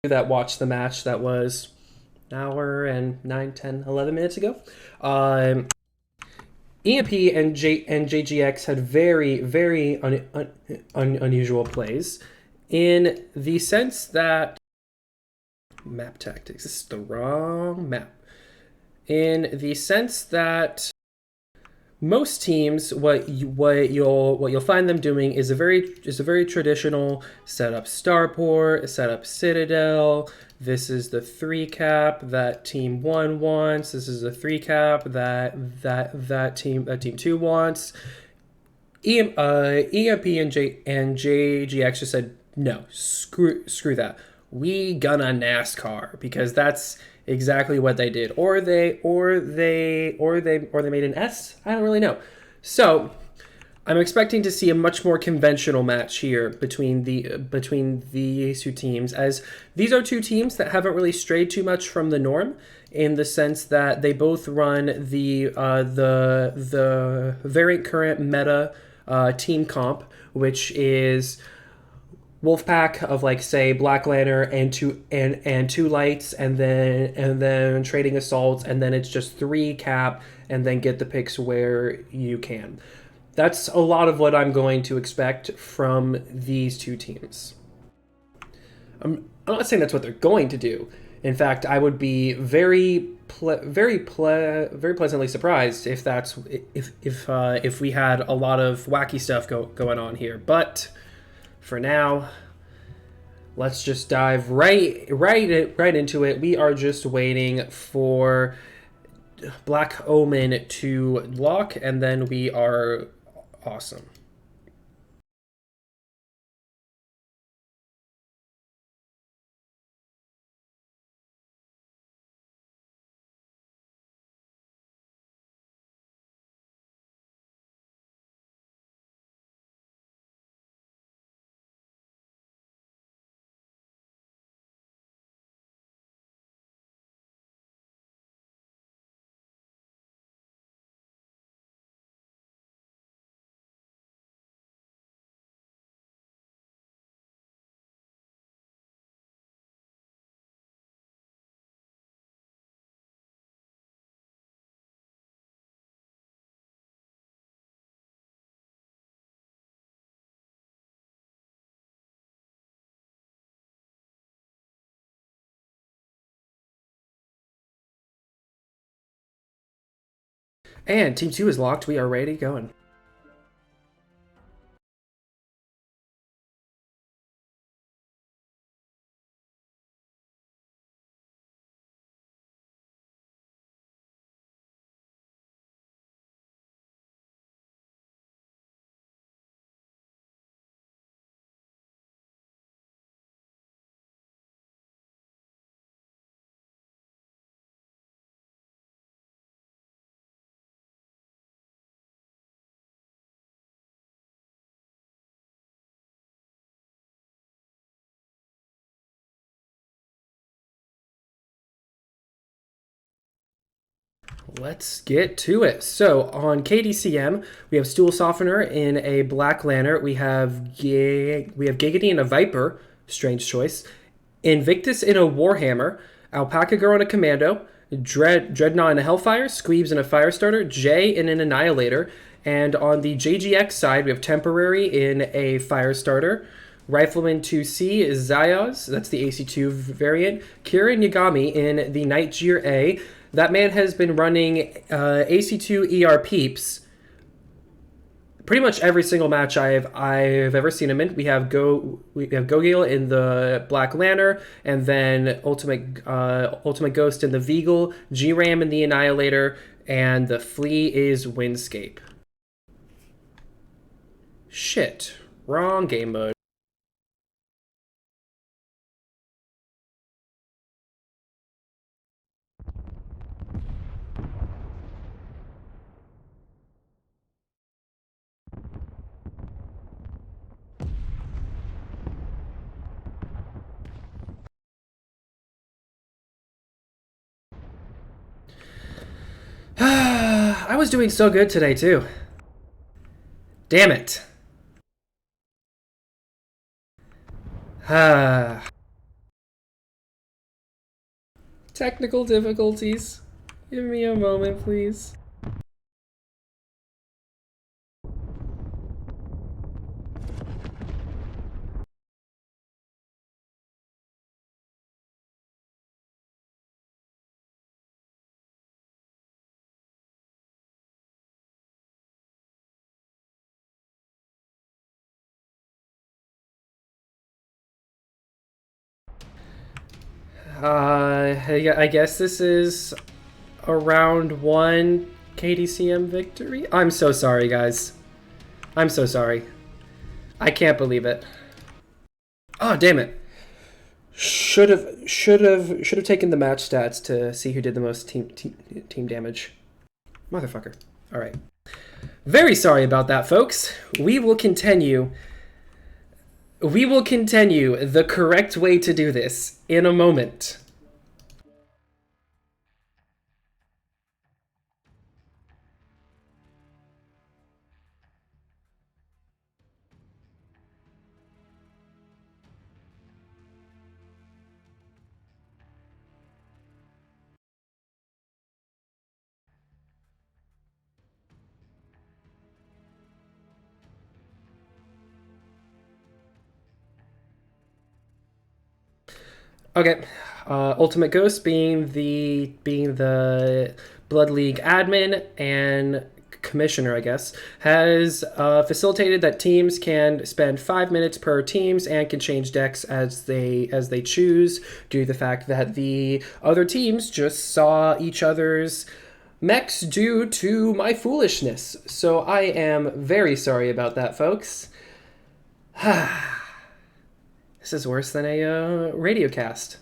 that watched the match that was an hour and 9, 10, 11 minutes ago. EMP and JGX had very unusual plays in the sense that map tactics. This is the wrong map. In the sense that most teams, what you'll find them doing is a very traditional setup starport, setup citadel. This is the 3 cap that team 1 wants. This is the 3 cap that team 2 wants. EMP and JGX just said no, screw that. We gonna NASCAR because that's exactly what they did, or they made an S. I don't really know. So I'm expecting to see a much more conventional match here between these two teams, as these are two teams that haven't really strayed too much from the norm, in the sense that they both run the variant current meta team comp, which is Wolfpack of, like, say, Black Lantern and two lights, and then trading assaults, and then it's just 3 cap, and then get the picks where you can. That's a lot of what I'm going to expect from these two teams. I'm not saying that's what they're going to do. In fact, I would be very pleasantly surprised if if we had a lot of wacky stuff going on here. But for now, let's just dive right into it. We are just waiting for Black Omen to lock, and then we are awesome. And Team 2 is locked. We are ready going. Let's get to it. So on KDCM, we have Stool Softener in a Black Lantern. We have Giggity in a Viper, strange choice. Invictus in a Warhammer. Alpaca Girl in a Commando. Dreadnought in a Hellfire. Squeebs in a Firestarter. Jay in an Annihilator. And on the JGX side, we have Temporary in a Firestarter. Rifleman 2C is Zayaz, that's the AC2 variant. Kira Yagami in the Night Gear A. That man has been running AC2 ER Peeps pretty much every single match I've ever seen him in. We have Gogale in the Black Lantern, and then Ultimate Ghost in the Veagle, G-Ram in the Annihilator, and the Flea is Windscape. Shit. Wrong game mode. I was doing so good today, too. Damn it. Technical difficulties. Give me a moment, please. I guess this is a round one KDCM victory. I'm so sorry, guys. I'm so sorry. I can't believe it. Oh, damn it. Should have taken the match stats to see who did the most team damage. Motherfucker. All right. Very sorry about that, folks. We will continue the correct way to do this in a moment. Okay. Ultimate Ghost being the Blood League admin and commissioner, I guess, has facilitated that teams can spend 5 minutes per teams and can change decks as they choose, due to the fact that the other teams just saw each other's mechs due to my foolishness. So I am very sorry about that, folks. This is worse than a radio cast.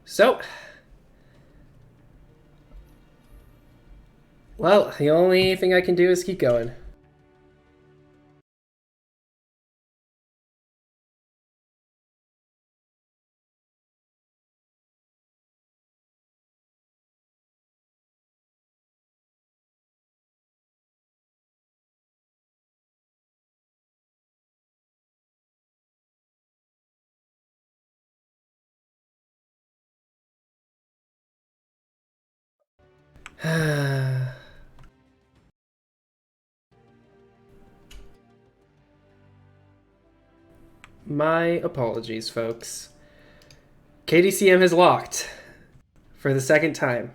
So, well, the only thing I can do is keep going. My apologies, folks. KDCM has locked for the second time.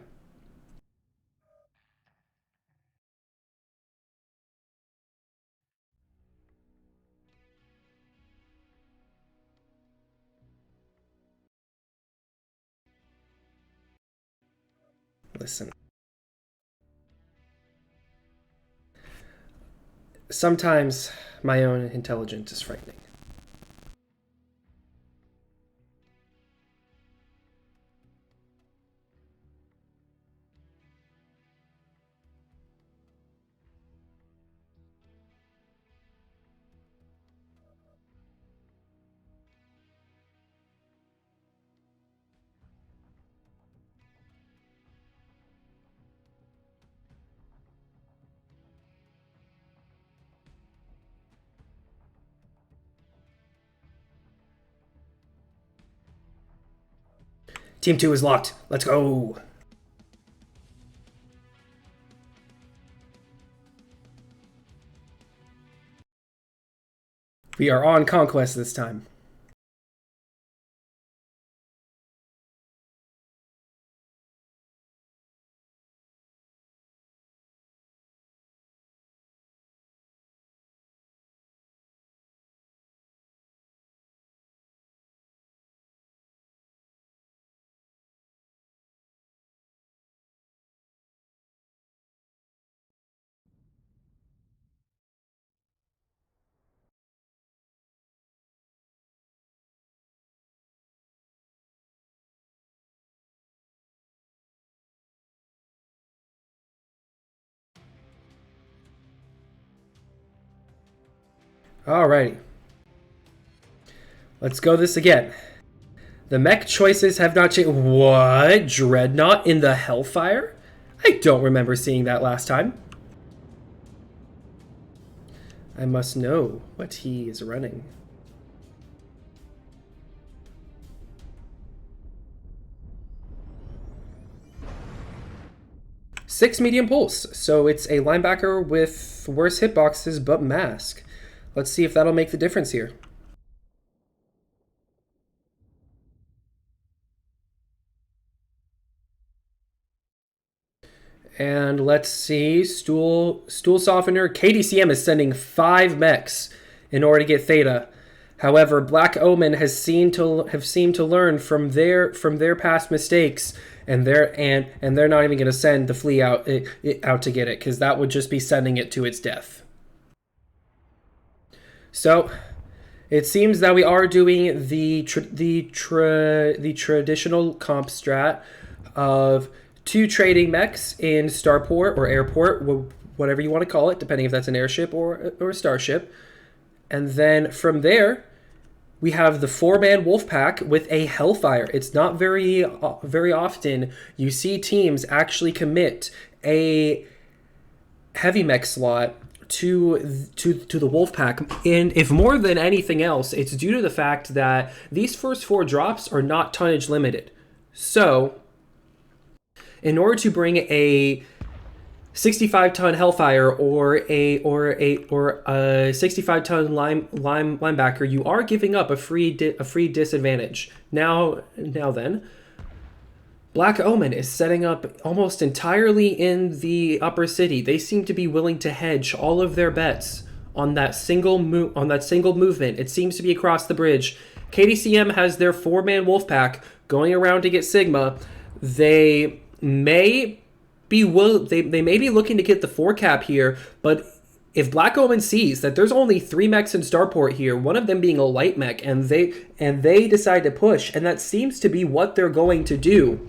Listen. Sometimes my own intelligence is frightening. Team 2 is locked. Let's go. We are on Conquest this time. Alrighty. Let's go this again. The mech choices have not changed. What? Dreadnought in the Hellfire? I don't remember seeing that last time. I must know what he is running. 6 medium pulse. So it's a linebacker with worse hitboxes but mask. Let's see if that'll make the difference here. And let's see, Stool Softener. KDCM is sending 5 mechs in order to get Theta. However, Black Omen have seemed to learn from their past mistakes, and they're not even going to send the flea out to get it, because that would just be sending it to its death. So it seems that we are doing the traditional comp strat of 2 trading mechs in starport or airport, whatever you want to call it, depending if that's an airship or a starship. And then from there, we have the 4-man wolf pack with a Hellfire. It's not very often you see teams actually commit a heavy mech slot to the wolf pack, and if more than anything else, it's due to the fact that these first 4 drops are not tonnage limited. So in order to bring a 65-ton Hellfire or a 65-ton linebacker, you are giving up a free disadvantage. Now then, Black Omen is setting up almost entirely in the upper city. They seem to be willing to hedge all of their bets on that single movement. It seems to be across the bridge. KDCM has their 4-man wolf pack going around to get Sigma. They may be looking to get the 4 cap here, but if Black Omen sees that there's only 3 mechs in starport here, one of them being a light mech, and they decide to push, and that seems to be what they're going to do,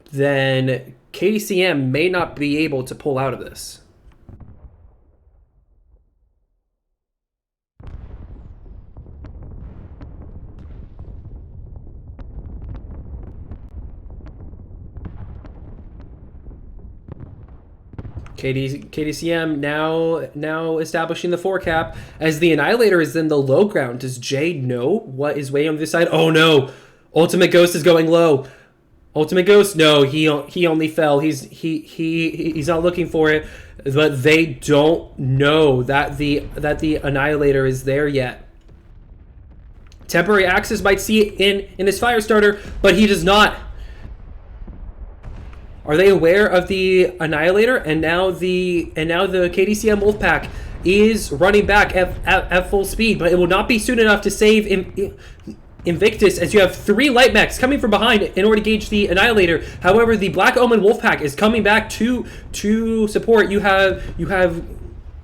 then KDCM may not be able to pull out of this. KDCM now establishing the 4 cap as the Annihilator is in the low ground. Does Jay know what is waiting on this side? Oh no! Ultimate Ghost is going low. Ultimate Ghost, no, he only fell. He's not looking for it, but they don't know that the Annihilator is there yet. Temporary Axis might see it in his fire starter, but he does not. Are they aware of the Annihilator? And now the KDCM Wolfpack is running back at full speed, but it will not be soon enough to save Invictus, as you have 3 light mechs coming from behind in order to gauge the Annihilator. However, the Black Omen Wolfpack is coming back to support. You have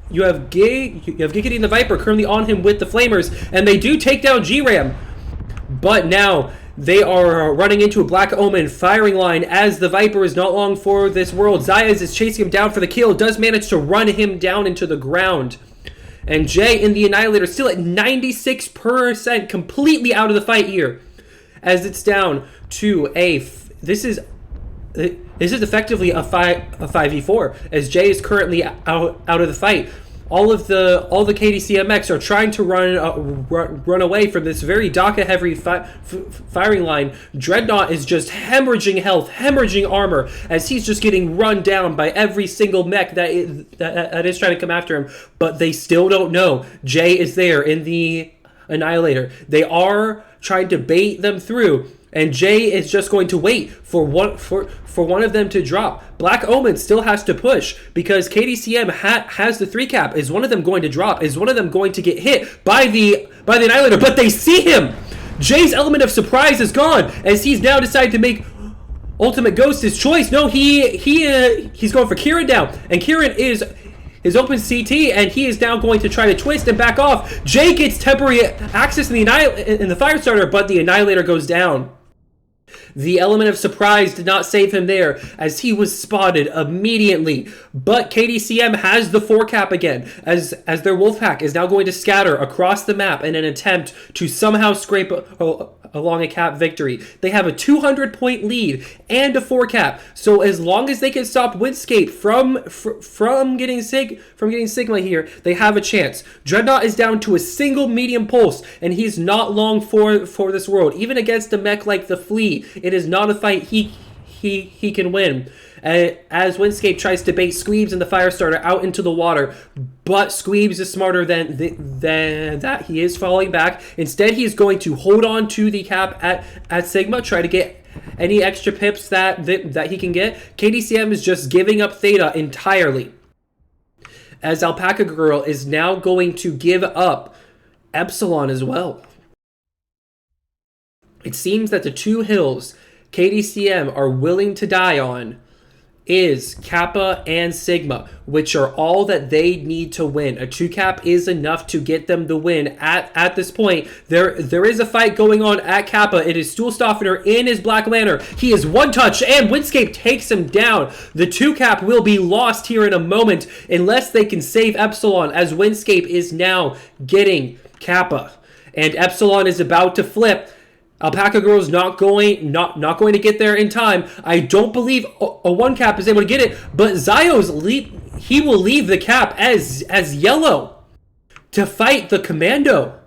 Giggity and the Viper currently on him with the Flamers, and they do take down G-Ram. But now they are running into a Black Omen firing line as the Viper is not long for this world. Zayas is chasing him down for the kill, does manage to run him down into the ground. And Jay in the Annihilator still at 96%, completely out of the fight here, as it's down to this is effectively a 5v4, as Jay is currently out of the fight. All the KDCMX are trying to run away from this very DACA heavy firing line. Dreadnought is just hemorrhaging health, hemorrhaging armor, as he's just getting run down by every single mech that is trying to come after him. But they still don't know Jay is there in the Annihilator. They are trying to bait them through, and Jay is just going to wait for one of them to drop. Black Omen still has to push because KDCM has the 3 cap. Is one of them going to drop? Is one of them going to get hit by the Annihilator? But they see him! Jay's element of surprise is gone, as he's now decided to make Ultimate Ghost his choice. No, he's going for Kieran down, and Kieran is open CT, and he is now going to try to twist and back off. Jay gets temporary access in the fire starter, but the Annihilator goes down. The element of surprise did not save him there, as he was spotted immediately. But KDCM has the 4 cap again, as their Wolfpack is now going to scatter across the map in an attempt to somehow scrape along a cap victory. They have a 200-point lead and a 4 cap, so as long as they can stop Windscape from getting Sigma here, they have a chance. Dreadnought is down to a single medium pulse, and he's not long for this world. Even against a mech like the Flea, it is not a fight he he can win. As Windscape tries to bait Squeebs and the Firestarter out into the water, but Squeebs is smarter than that. He is falling back. Instead, he is going to hold on to the cap at Sigma, try to get any extra pips that he can get. KDCM is just giving up Theta entirely, as Alpaca Girl is now going to give up Epsilon as well. It seems that the two hills KDCM are willing to die on is Kappa and Sigma, which are all that they need to win. A 2-cap is enough to get them the win at this point. There is a fight going on at Kappa. It is Stool Stoffener in his Black Lantern. He is one touch, and Windscape takes him down. The 2-cap will be lost here in a moment unless they can save Epsilon, as Windscape is now getting Kappa. And Epsilon is about to flip. Alpaca Girl's not going to get there in time. I don't believe a 1-cap is able to get it, but he will leave the cap as yellow to fight the Commando.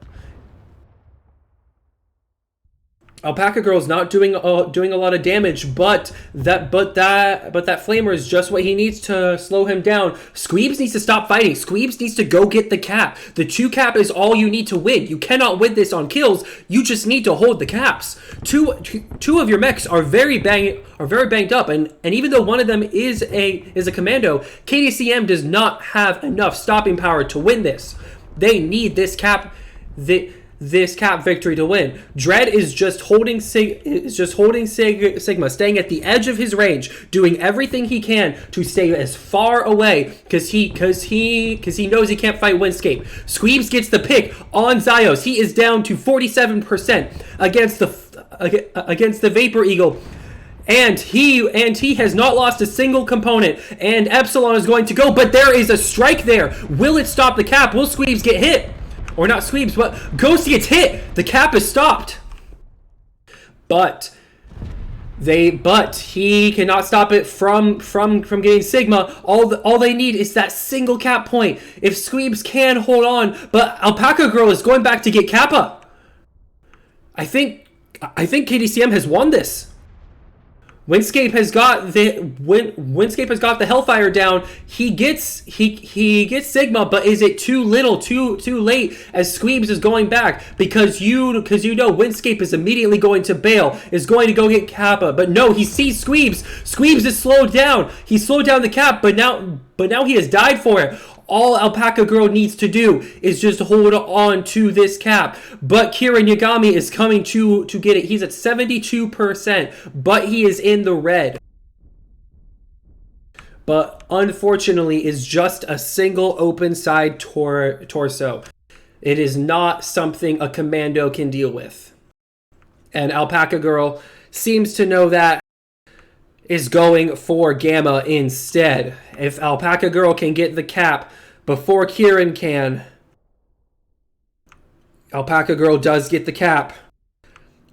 Alpaca Girl's not doing a lot of damage, but that flamer is just what he needs to slow him down. Squeebs needs to stop fighting. Squeebs needs to go get the cap. The 2-cap is all you need to win. You cannot win this on kills. You just need to hold the caps. Two of your mechs are very banged up, and even though one of them is a commando, KDCM does not have enough stopping power to win this. They need this cap. This cap victory to win. Dread is just holding Sigma, staying at the edge of his range, doing everything he can to stay as far away because he knows he can't fight Windscape. Squeebs gets the pick on Zios. He is down to 47% against the Vapor Eagle. And he has not lost a single component. And Epsilon is going to go, but there is a strike there. Will it stop the cap? Will Squeebs get hit? Or not Squeebs, but Ghost gets hit. The cap is stopped. But he cannot stop it from getting Sigma. All they need is that single cap point. If Squeebs can hold on, but Alpaca Girl is going back to get Kappa. I think KDCM has won this. Windscape has got the Hellfire down. He gets Sigma, but is it too little, too late? As Squeebs is going back because you know Windscape is immediately going to bail, is going to go get Kappa, but no, he sees Squeebs. Squeebs is slowed down. He slowed down the cap, but now he has died for it. All Alpaca Girl needs to do is just hold on to this cap. But Kirin Yagami is coming to get it. He's at 72%, but he is in the red. But unfortunately is just a single open side torso. It is not something a commando can deal with. And Alpaca Girl seems to know that, is going for Gamma instead. If Alpaca Girl can get the cap before Kirin can, Alpaca Girl does get the cap.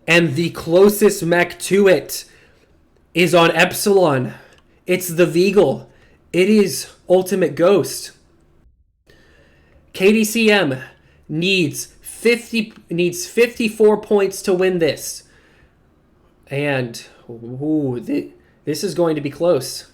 And the closest mech to it is on Epsilon. It's the Veagle. It is Ultimate Ghost. KDCM needs 54 points to win this. And this is going to be close.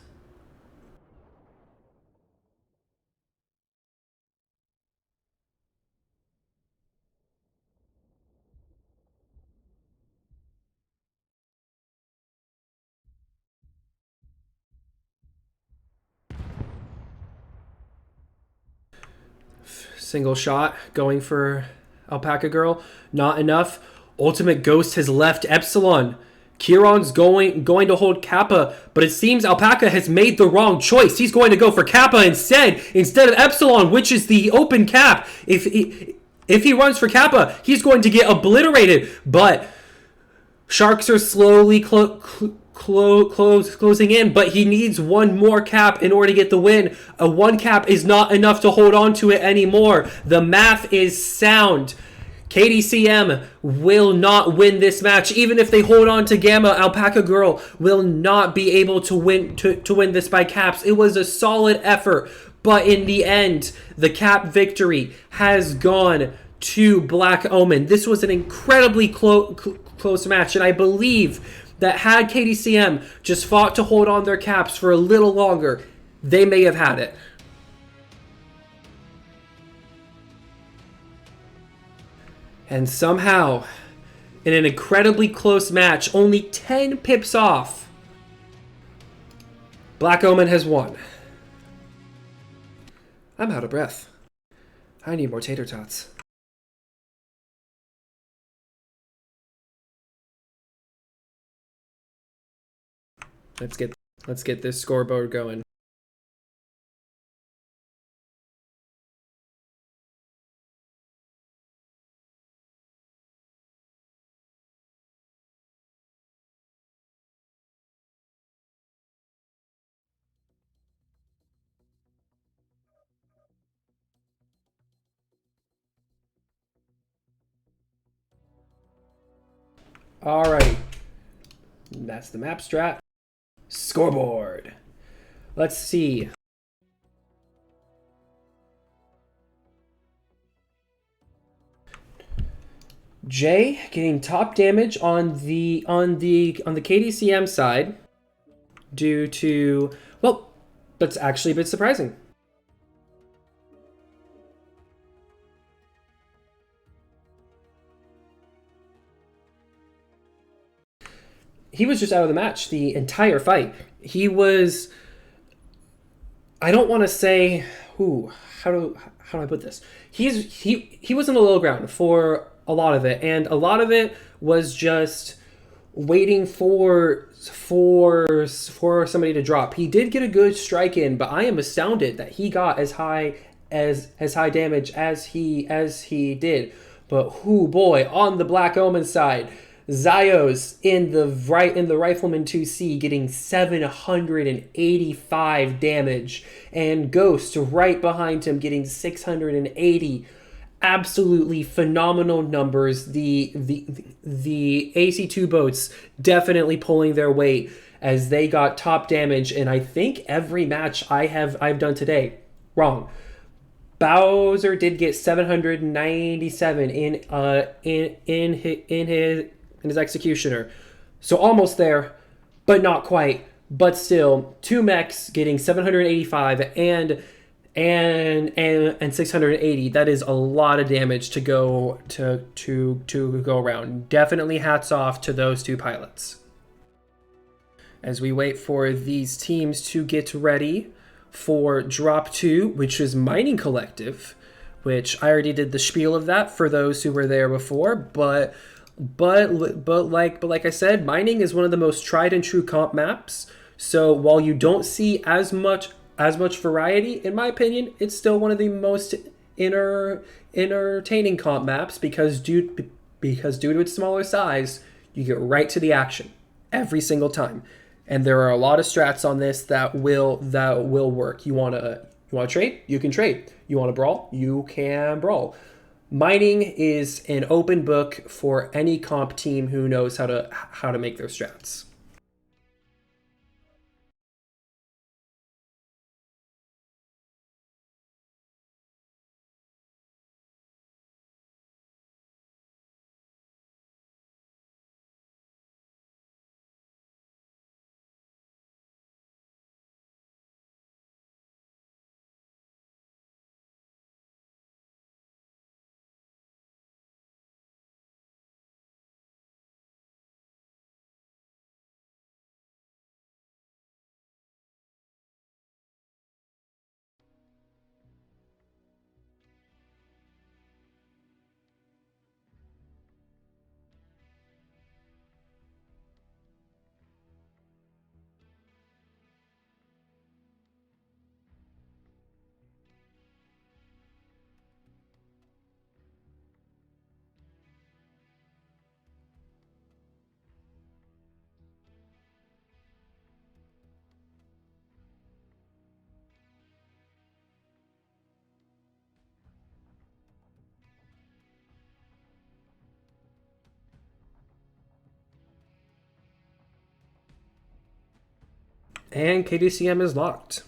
Single shot going for Alpaca Girl. Not enough. Ultimate Ghost has left Epsilon. Kiron's going to hold Kappa, but it seems Alpaca has made the wrong choice. He's going to go for Kappa instead of Epsilon, which is the open cap. If he runs for Kappa, he's going to get obliterated. But Sharks are slowly closing in, but he needs one more cap in order to get the win. A 1 cap is not enough to hold on to it anymore. The math is sound. KDCM will not win this match. Even if they hold on to Gamma, Alpaca Girl will not be able to win this by caps. It was a solid effort, but in the end, the cap victory has gone to Black Omen. This was an incredibly close match, and I believe that had KDCM just fought to hold on their caps for a little longer, they may have had it. And somehow, in an incredibly close match, only 10 pips off, Black Omen has won. I'm out of breath. I need more tater tots. Let's get this scoreboard going. Alrighty. That's the map strat. Scoreboard. Let's see. Jay getting top damage on the KDCM side due to, well, that's actually a bit surprising. He was just out of the match the entire fight. He was, I don't want to say, how do I put this? He was in the low ground for a lot of it, and a lot of it was just waiting for somebody to drop. He did get a good strike in, but I am astounded that he got as high damage as he did. But boy, on the Black Omen side, Zios in the Rifleman 2C getting 785 damage, and Ghost right behind him getting 680. Absolutely phenomenal numbers. The AC2 boats definitely pulling their weight as they got top damage, and I think every match I've done today, wrong. Bowser did get 797 in his executioner, so almost there, but not quite. But still, two mechs getting 785 and 680. That is a lot of damage to go around. Definitely hats off to those two pilots. As we wait for these teams to get ready for Drop 2, which is Mining Collective, which I already did the spiel of that for those who were there before, but like I said, mining is one of the most tried and true comp maps. So while you don't see as much variety, in my opinion, it's still one of the most entertaining comp maps because due to its smaller size, you get right to the action every single time. And there are a lot of strats on this that will work. You wanna trade? You can trade. You wanna brawl? You can brawl. Mining is an open book for any comp team who knows how to make their strats. And KDCM is locked.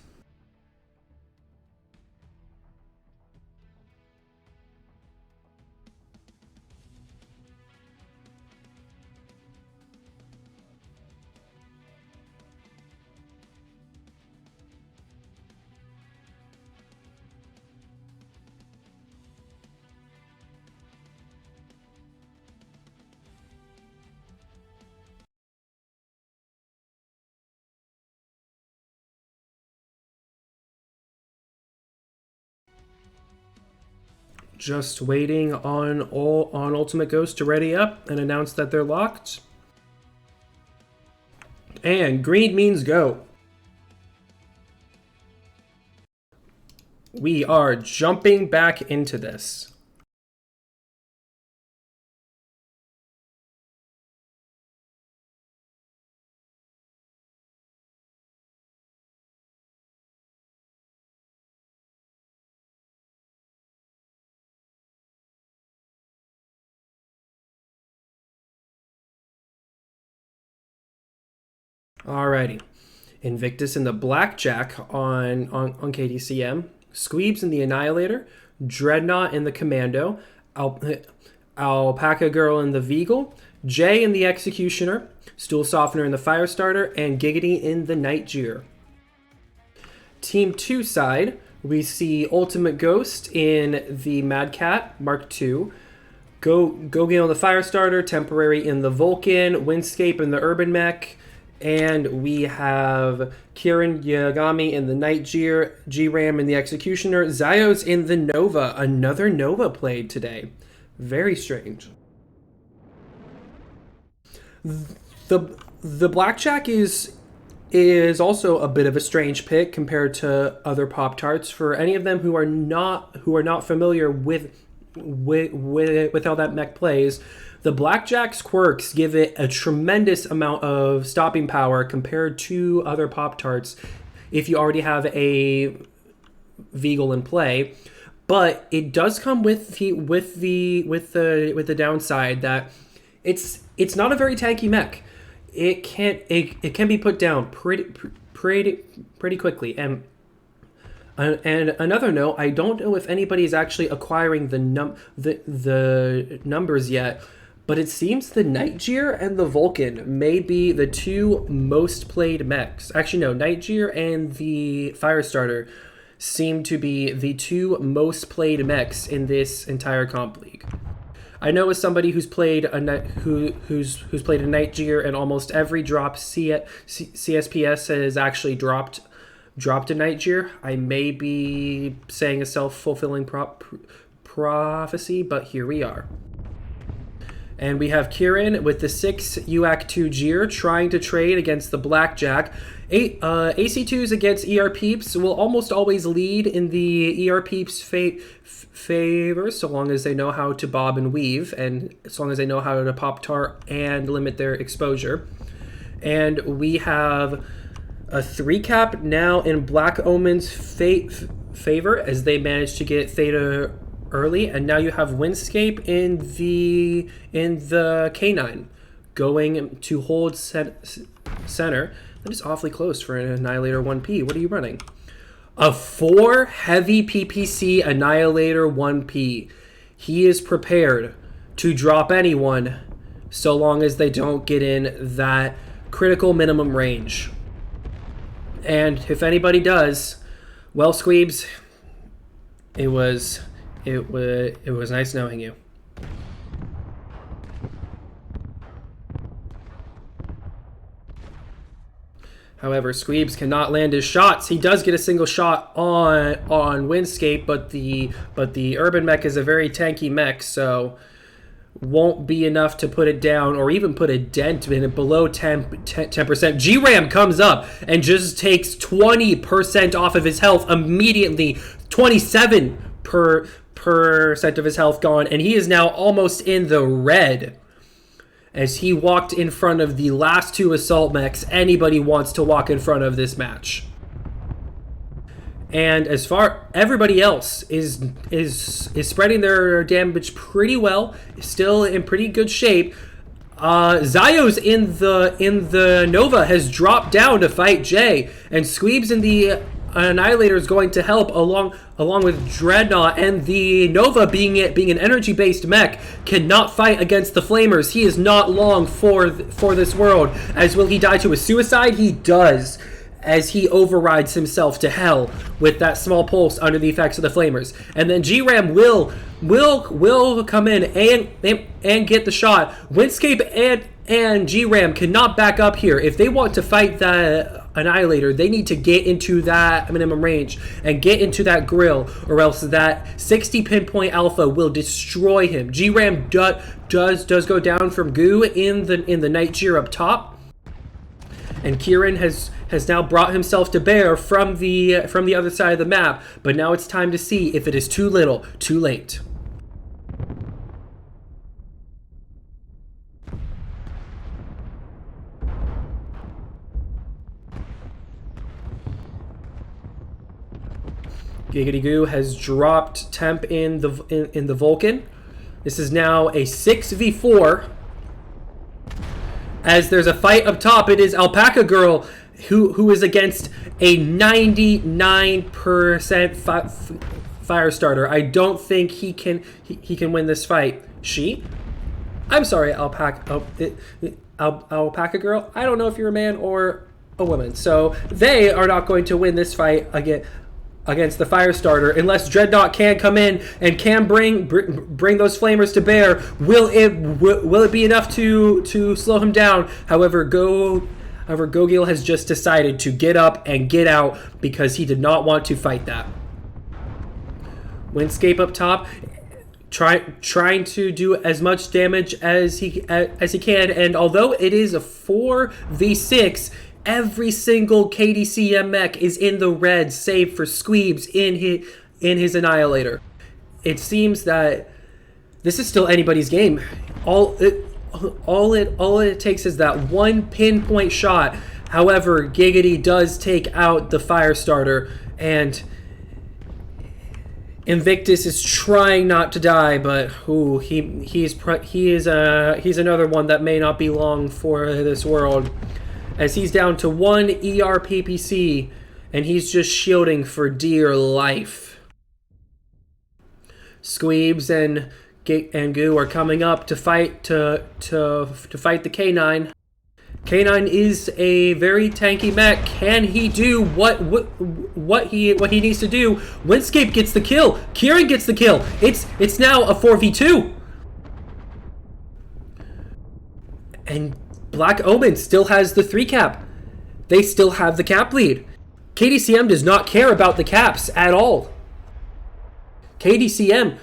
Just waiting on Ultimate Ghost to ready up and announce that they're locked. And green means go. We are jumping back into this. Alrighty. Invictus in the Blackjack on KDCM. Squeebs in the Annihilator. Dreadnought in the Commando. Alpaca Girl in the Veagle. Jay in the Executioner. Stool Softener in the Firestarter. And Giggity in the Nightjeer. Team 2 side, we see Ultimate Ghost in the Mad Cat Mark II. Gogale in the Firestarter. Temporary in the Vulcan. Windscape in the Urban Mech. And we have Kieran Yagami in the Nightjeer, G-Ram in the Executioner, Zyos in the Nova. Another Nova played today. Very strange. The Blackjack is also a bit of a strange pick compared to other Pop-Tarts. For any of them who are not familiar with how that mech plays, the Blackjack's quirks give it a tremendous amount of stopping power compared to other Pop-Tarts if you already have a Veagle in play. But it does come with the downside that it's not a very tanky mech. It can be put down pretty quickly. And another note, I don't know if anybody is actually acquiring the numbers yet. But it seems the Nightjeer and the Vulcan may be the two most played mechs. Actually, no, Nightjeer and the Firestarter seem to be the two most played mechs in this entire comp league. I know as somebody who's played who's played a Nightjeer and almost every drop CSPS has actually dropped a Nightjeer. I may be saying a self-fulfilling prophecy, but here we are. And we have Kieran with the 6 UAC 2 Jeer trying to trade against the Blackjack. AC2s against ER Peeps will almost always lead in the ER Peeps favor, so long as they know how to bob and weave, and as long as they know how to Pop-Tart and limit their exposure. And we have a 3-cap now in Black Omen's favor as they managed to get Theta early, and now you have Windscape in the K9 going to hold center. That is awfully close for an Annihilator 1P. What are you running? A 4 heavy PPC Annihilator 1P. He is prepared to drop anyone so long as they don't get in that critical minimum range. And if anybody does, well, Squeebs, it was nice knowing you. However, Squeebs cannot land his shots. He does get a single shot on Windscape, but the Urban Mech is a very tanky mech, so won't be enough to put it down or even put a dent in it below 10%. G-Ram comes up and just takes 20% off of his health immediately. 27% of his health gone, and he is now almost in the red as he walked in front of the last 2 assault mechs anybody wants to walk in front of this match. And as far everybody else is spreading their damage pretty well, still in pretty good shape. Zyos in the Nova has dropped down to fight Jay, and Squeebs in the Annihilator is going to help along with Dreadnought, and the Nova being an energy-based mech cannot fight against the Flamers. He is not long for this world. As will he die to a suicide? He does. as he overrides himself to hell with that small pulse under the effects of the flamers. And then G-Ram will come in and get the shot. Windscape and G-Ram cannot back up here. If they want to fight that Annihilator, they need to get into that minimum range and get into that grill, or else that 60 pinpoint alpha will destroy him. G-Ram does go down from Goo in the Night Gear up top, and Kieran has now brought himself to bear from the other side of the map. But now it's time to see if it is too little, too late. Giggity Goo has dropped temp in the Vulcan. This is now a 6v4. As there's a fight up top, it is Alpaca Girl who is against a 99% fire starter. I don't think he can win this fight. I'm sorry, Alpaca Girl. I don't know if you're a man or a woman. So they are not going to win this fight against the fire starter unless Dreadnought can come in and can bring those flamers to bear. Will it be enough to slow him down? However, Gogil has just decided to get up and get out because he did not want to fight that. Windscape up top, trying to do as much damage as he can, and although it is a 4v6, every single KDCM mech is in the red, save for Squeebs in his Annihilator. It seems that this is still anybody's game. All it takes is that one pinpoint shot. However, Giggity does take out the fire starter, and Invictus is trying not to die, but he's another one that may not be long for this world, as he's down to one ERPPC, and he's just shielding for dear life. Squeebs and Goo are coming up to fight to fight the K9. K9 is a very tanky mech. Can he do what he needs to do? Windscape gets the kill. Kieran gets the kill. It's now a 4v2. And Black Omen still has the 3 cap. They still have the cap lead. KDCM does not care about the caps at all. KDCM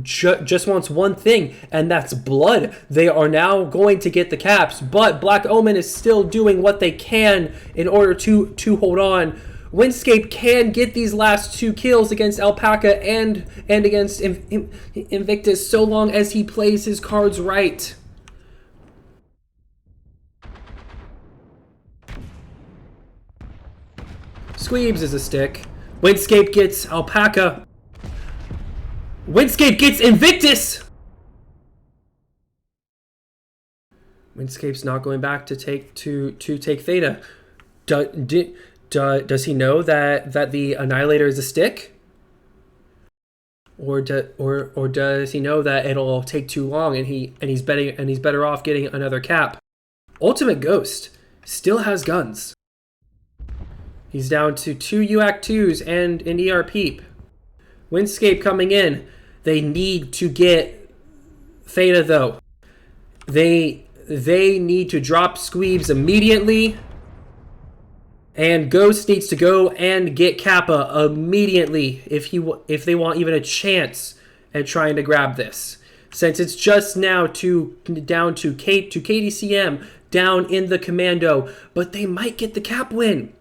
just wants one thing, and that's blood. They are now going to get the caps, but Black Omen is still doing what they can in order to hold on. Windscape can get these last 2 kills against Alpaca and against Invictus, so long as he plays his cards right. Squeebs is a stick. Windscape gets Alpaca. Windscape gets Invictus! Windscape's not going back to take Theta. Does he know that the Annihilator is a stick? Or does he know that it'll take too long and he's better off getting another cap? Ultimate Ghost still has guns. He's down to 2 UAC 2s and an ER Peep. Windscape coming in. They need to get Theta though. They need to drop Squeebs immediately. And Ghost needs to go and get Kappa immediately if they want even a chance at trying to grab this. Since it's just now down to KDCM down in the commando, but they might get the cap win.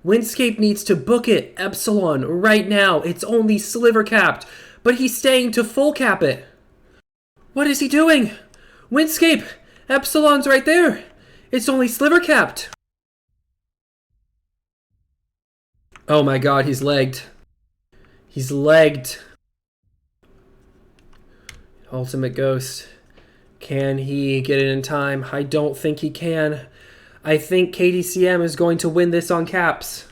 Windscape needs to book it, Epsilon, right now. It's only sliver capped, but he's staying to full cap it. What is he doing? Windscape, Epsilon's right there. It's only sliver capped. Oh my god, he's legged. He's legged. Ultimate Ghost. Can he get it in time? I don't think he can. I think KDCM is going to win this on caps.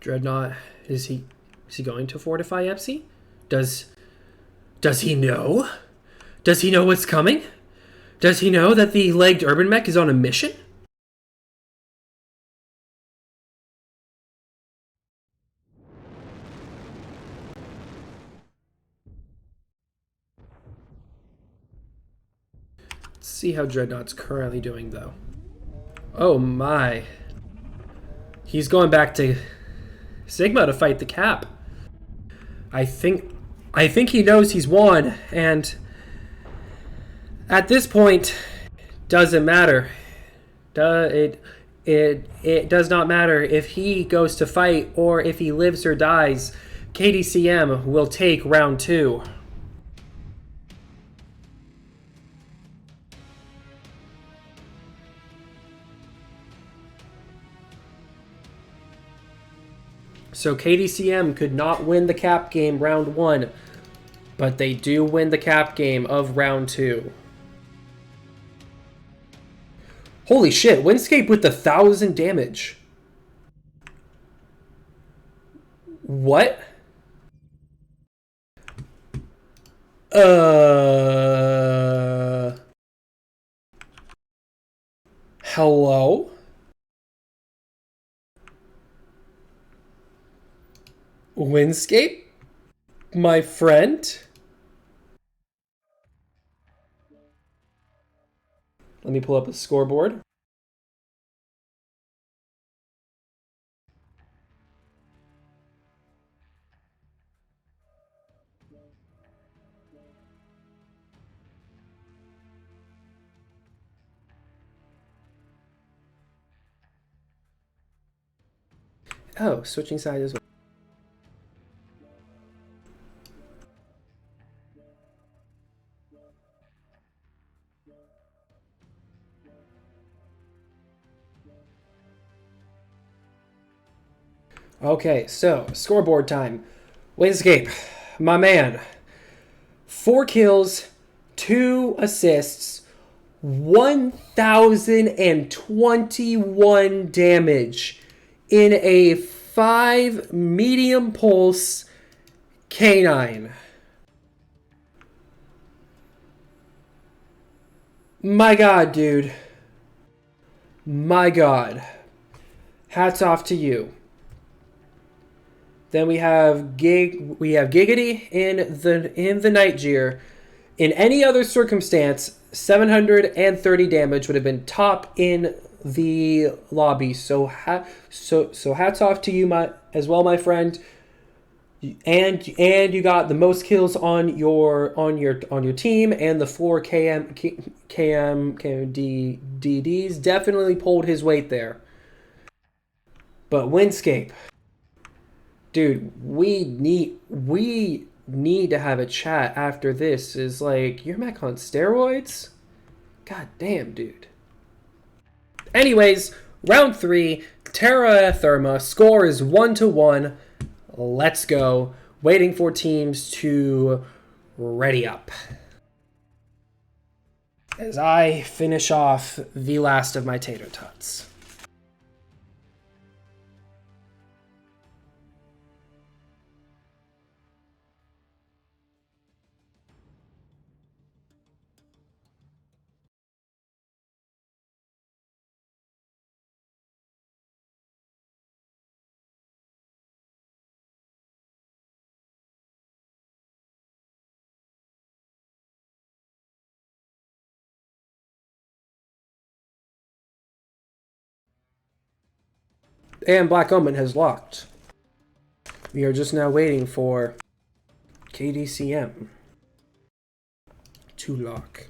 Dreadnought, is he going to fortify Epsy? Does does he know? Does he know what's coming? Does he know that the legged urban mech is on a mission? Let's see how Dreadnought's currently doing though. Oh my. He's going back to Sigma to fight the Cap. I think he knows he's won, and at this point, doesn't matter. It does not matter if he goes to fight or if he lives or dies. KDCM will take round 2. So KDCM could not win the Cap game round 1, but they do win the Cap game of round 2. Holy shit, Windscape with 1,000 damage. What? Hello? Windscape? My friend? Let me pull up the scoreboard. Oh, switching sides as well. Okay, so scoreboard time. Windscape, my man. 4 kills, 2 assists, 1,021 damage in a 5 medium pulse canine. My god, dude. My god. Hats off to you. Then we have Giggity in the Night Gear. In any other circumstance, 730 damage would have been top in the lobby. So hats off to you, as well, my friend. And you got the most kills on your team, and the 4 KMDDs definitely pulled his weight there. But Windscape, dude, we need to have a chat after this. Is like, you're mech on steroids? God damn, dude. Anyways, round 3, Terra Therma. Score is 1-1. Let's go. Waiting for teams to ready up as I finish off the last of my tater tots. And Black Omen has locked. We are just now waiting for KDCM to lock.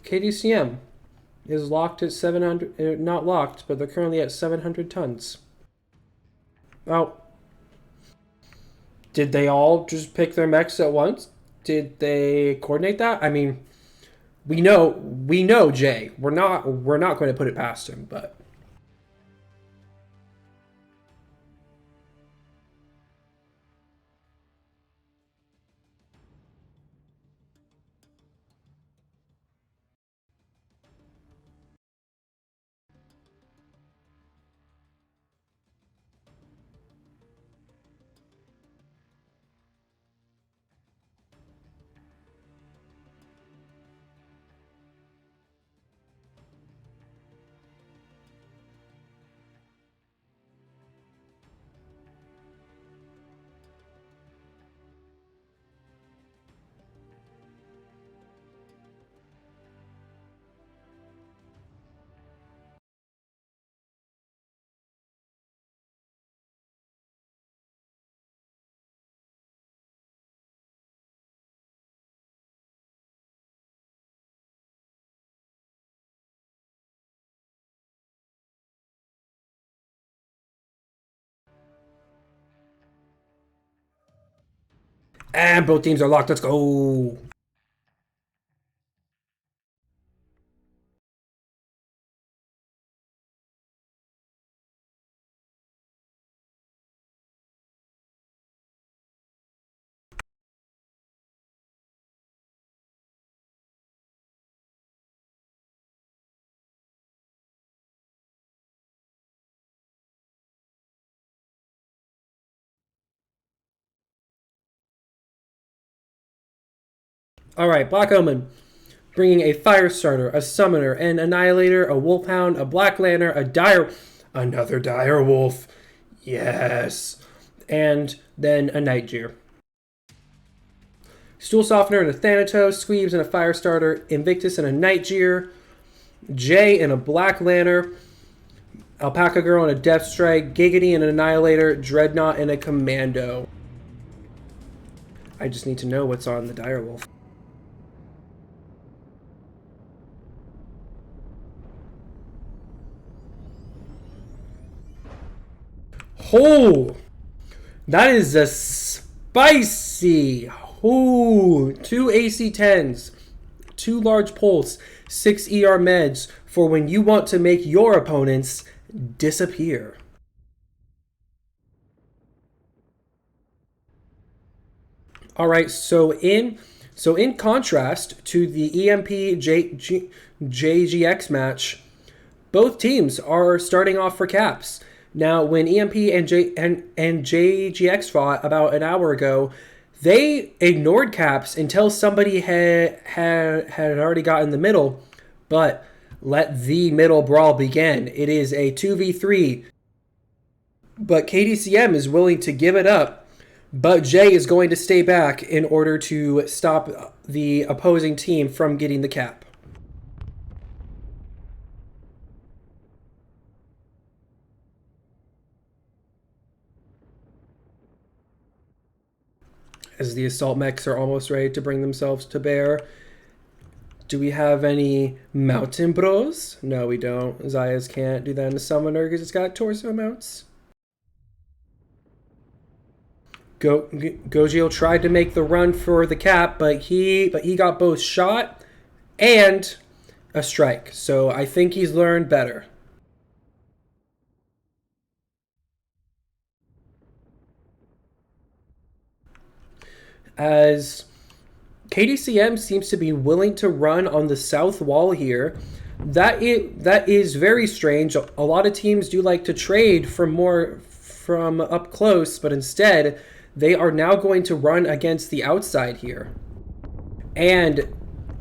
KDCM is locked at 700, not locked, but they're currently at 700 tons. Well, did they all just pick their mechs at once? Did they coordinate that? I mean, we know Jay. We're not going to put it past him, but and both teams are locked. Let's go. All right, Black Omen bringing a fire starter, a summoner, an annihilator, a wolfhound, a black lantern, another dire wolf. Yes, and then a Nightjeer. Stool Softener and a Thanatos, Squeebs and a fire starter, Invictus and a Nightjeer, Jay and a black lantern, Alpaca Girl and a Death Strike, Giggity and an Annihilator, Dreadnought and a Commando. I just need to know what's on the direwolf. Oh, that is a spicy. Oh, 2 AC-10s, 2 large pulse, 6 ER meds for when you want to make your opponents disappear. All right, so in contrast to the EMP JGX match, both teams are starting off for caps. Now, when EMP and JGX fought about an hour ago, they ignored caps until somebody had already got in the middle, but let the middle brawl begin. It is a 2v3, but KDCM is willing to give it up, but Jay is going to stay back in order to stop the opposing team from getting the cap. As the assault mechs are almost ready to bring themselves to bear. Do we have any mountain bros? No, we don't. Zayas can't do that in a summoner because it's got torso mounts. Gogio tried to make the run for the cap, but he got both shot and a strike. So I think he's learned better. As KDCM seems to be willing to run on the south wall here. That is very strange. A lot of teams do like to trade from up close, but instead they are now going to run against the outside here. And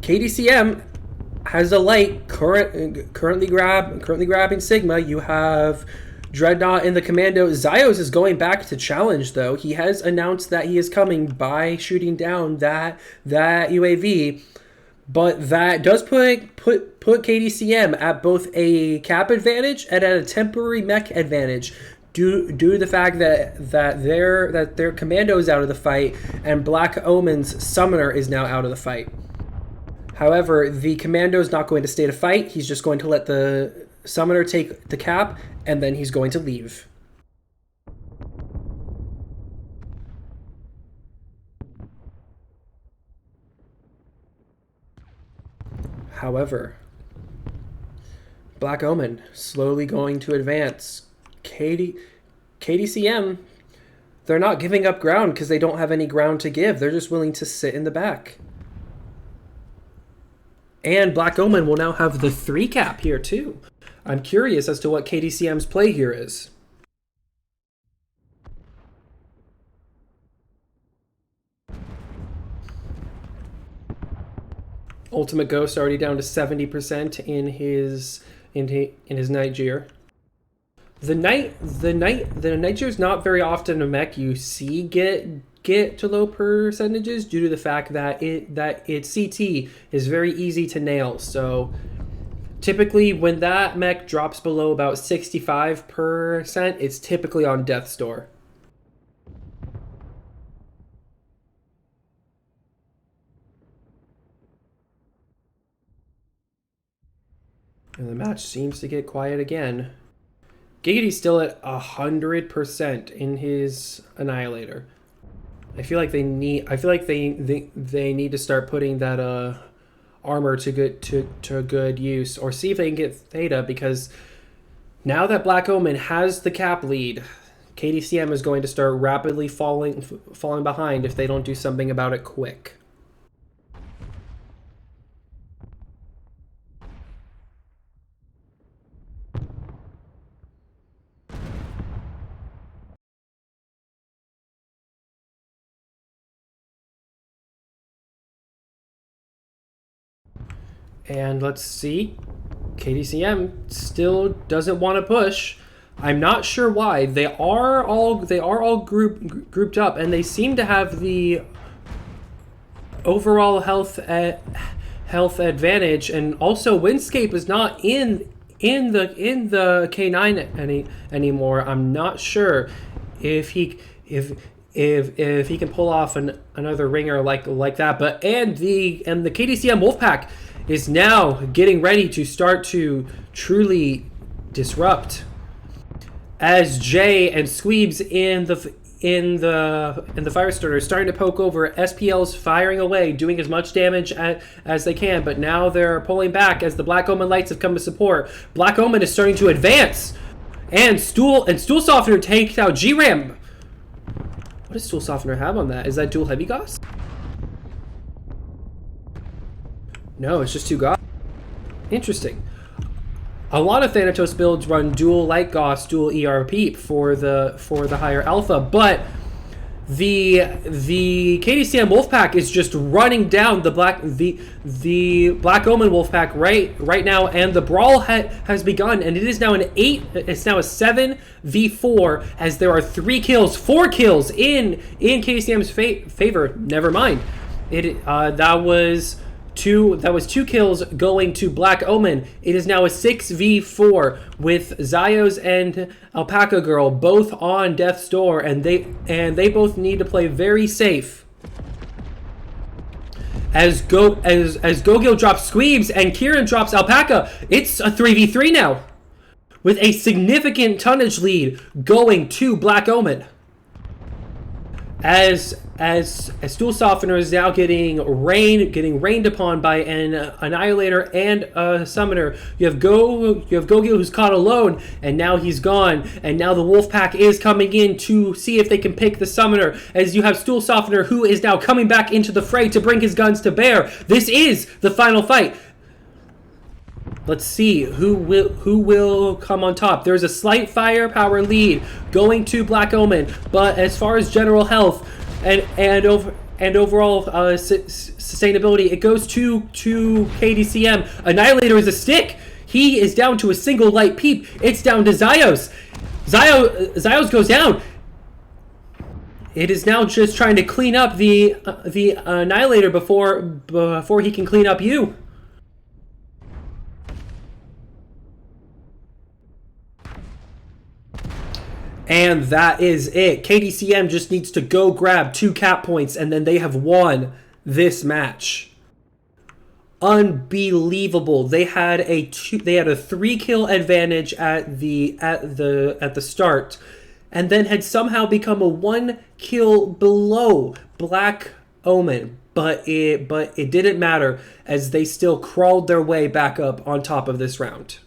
KDCM has a light currently grabbing Sigma. You have Dreadnought and the Commando. Zyos is going back to challenge, though. He has announced that he is coming by shooting down that UAV, but that does put KDCM at both a cap advantage and at a temporary mech advantage due to the fact that their Commando is out of the fight and Black Omen's Summoner is now out of the fight. However, the commando is not going to stay to fight. He's just going to let the summoner take the cap, and then he's going to leave. However, Black Omen slowly going to advance. KDCM, they're not giving up ground because they don't have any ground to give. They're just willing to sit in the back. And Black Omen will now have the 3 cap here too. I'm curious as to what KDCM's play here is. Ultimate Ghost already down to 70% in his Night Gear. The Night Gear is not very often a mech you see get to low percentages due to the fact that its CT is very easy to nail. So typically when that mech drops below about 65%, it's typically on death's door. And the match seems to get quiet again. Gigady's still at 100% in his Annihilator. I feel like they need to start putting that armor to good use, or see if they can get Theta, because now that Black Omen has the cap lead, KDCM is going to start rapidly falling behind if they don't do something about it quick. And let's see, KDCM still doesn't want to push. I'm not sure why. They are all grouped up, and they seem to have the overall health advantage. And also, Windscape is not in the K9 anymore. I'm not sure if he can pull off another ringer like that. But and the KDCM Wolfpack is now getting ready to start to truly disrupt, as Jay and Squeebs in the Firestarter are starting to poke over. SPL's firing away, doing as much damage as they can, but now they're pulling back as the Black Omen Lights have come to support. Black Omen is starting to advance, and Stool Softener takes out G-Ram. What does Stool Softener have on that? Is that dual heavy Gauss? No, it's just 2 Gauss. Interesting. A lot of Thanatos builds run dual Light Gauss, dual ERP for the higher alpha, but the KDCM Wolfpack is just running down the Black Omen Wolfpack right now, and the brawl has begun, and it is now it's now a 7v4, as there are 4 kills in KDCM's favor. Never mind. That was 2 kills going to Black Omen. It is now a 6v4 with Zios and Alpaca Girl both on death's door, and they both need to play very safe. As Gogil drops Squeebs and Kieran drops Alpaca, it's a 3v3 now, with a significant tonnage lead going to Black Omen. As Stool Softener is now getting rained upon by an Annihilator and a Summoner. You have Gogil, who's caught alone, and now he's gone. And now the Wolfpack is coming in to see if they can pick the Summoner. As you have Stool Softener, who is now coming back into the fray to bring his guns to bear. This is the final fight. Let's see who will come on top. There's a slight firepower lead going to Black Omen, but as far as general health and overall sustainability, it goes to KDCM. Annihilator is a stick. He is down to a single light peep. It's down to Zios. Zios goes down. It is now just trying to clean up the Annihilator before he can clean up you. And that is it. KDCM just needs to go grab 2 cap points, and then they have won this match. unbelievable. They had a 3 kill advantage at the start, and then had somehow become a 1 kill below Black Omen. But it didn't matter, as they still crawled their way back up on top of this round.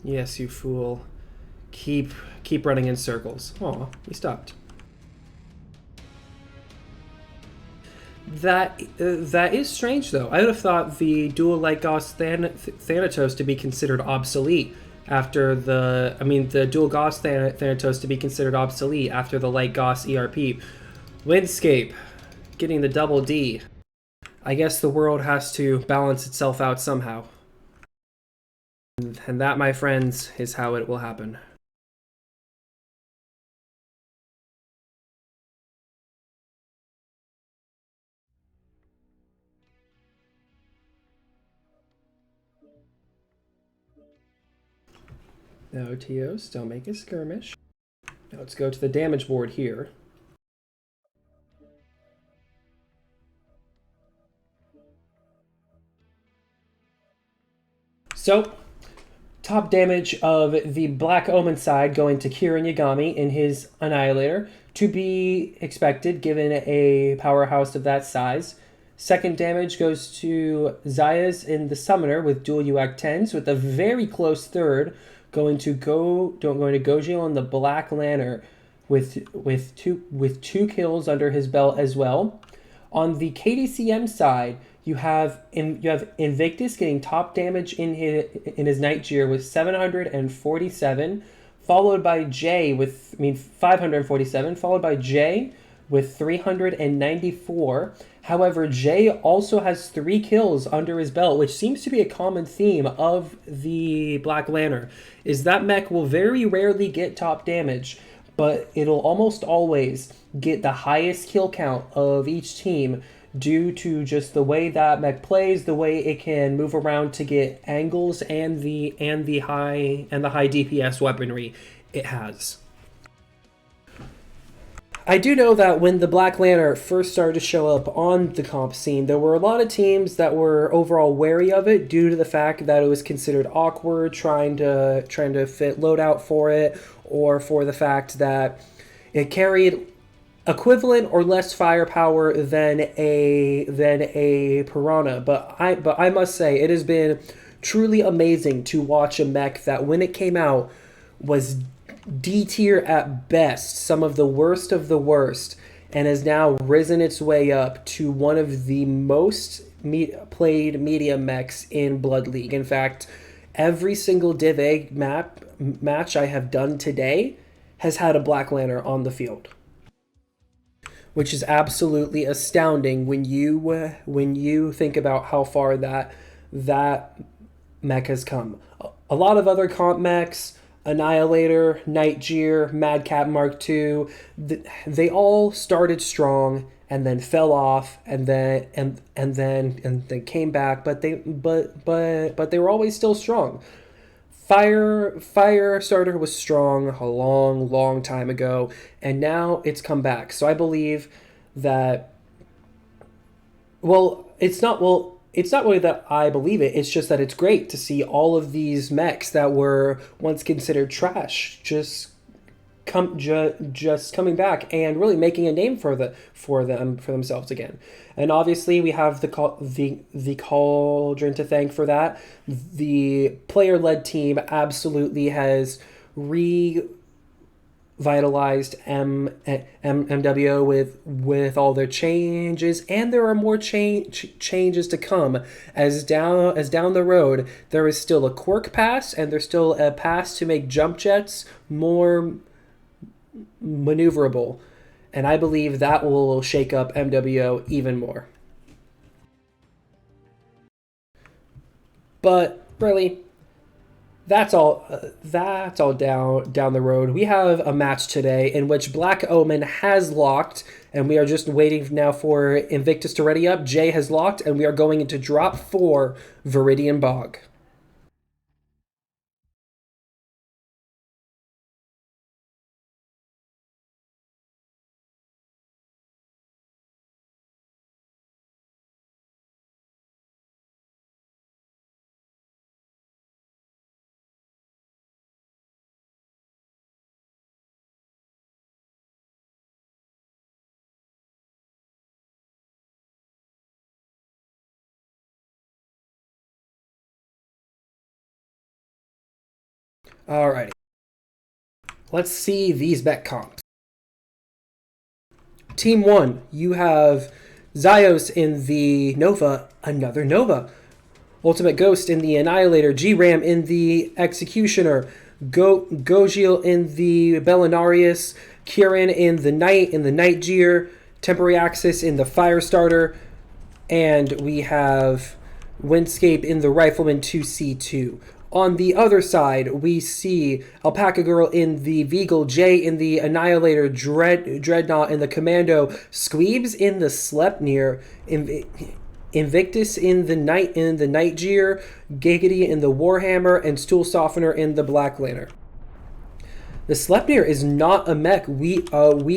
Yes, you fool. Keep keep running in circles. Aw, he stopped. That is strange, though. I would have thought the dual light Gauss Thanatos to be considered obsolete after the dual Gauss Thanatos to be considered obsolete after the light Gauss ERP. Windscape, getting the double D. I guess the world has to balance itself out somehow. And that, my friends, is how it will happen. No, TOs, don't make a skirmish. Now let's go to the damage board here. So, top damage of the Black Omen side going to Kirin Yagami in his Annihilator, to be expected given a powerhouse of that size. Second damage goes to Zayas in the Summoner with dual UAC 10s, with a very close third going to Gojo on the Black Lantern with two kills under his belt as well. On the KDCM side, you have Invictus getting top damage in his Night Gear with 747, followed by Jay with 547, followed by Jay with 394. However, Jay also has 3 kills under his belt, which seems to be a common theme of the Black Lantern, is that mech will very rarely get top damage, but it'll almost always get the highest kill count of each team due to just the way that mech plays, the way it can move around to get angles, and the high DPS weaponry it has. I do know that when the Black Lantern first started to show up on the comp scene, there were a lot of teams that were overall wary of it due to the fact that it was considered awkward trying to fit loadout for it, or for the fact that it carried equivalent or less firepower than a Piranha. But I must say, it has been truly amazing to watch a mech that when it came out was D tier at best, some of the worst, and has now risen its way up to one of the most played medium mechs in Blood League. In fact, every single Div A match I have done today has had a Black Lantern on the field, which is absolutely astounding when you think about how far that mech has come. A lot of other comp mechs, Annihilator, Night Gear, Madcap Mark II, they all started strong and then fell off and then came back, but they were always still strong. Firestarter was strong a long time ago, and now it's come back. So I believe that, it's not really that I believe it. It's just that it's great to see all of these mechs that were once considered trash just coming back and really making a name for themselves again. And obviously we have the Cauldron to thank for that. The player-led team absolutely has revitalized MWO with all their changes, and there are more changes to come as down the road. There is still a quirk pass, and there's still a pass to make jump jets more maneuverable, and I believe that will shake up MWO even more. But really, That's all down the road. We have a match today in which Black Omen has locked, and we are just waiting now for Invictus to ready up. Jay has locked, and we are going into drop 4, Viridian Bog. Alrighty. Let's see these bet comps. Team 1, you have Zyos in the Nova, another Nova. Ultimate Ghost in the Annihilator, G-Ram in the Executioner, Gojil in the Bellinarius, Kieran in the Night Gear, Temporary Axis in the Firestarter, and we have Windscape in the Rifleman 2C2. On the other side, we see Alpaca Girl in the Veagle, Jay in the Annihilator, Dreadnought in the Commando, Squeebs in the Sleipnir, Invictus in the Night Gear, Giggity in the Warhammer, and Stool Softener in the Black Lantern. The Sleipnir is not a mech we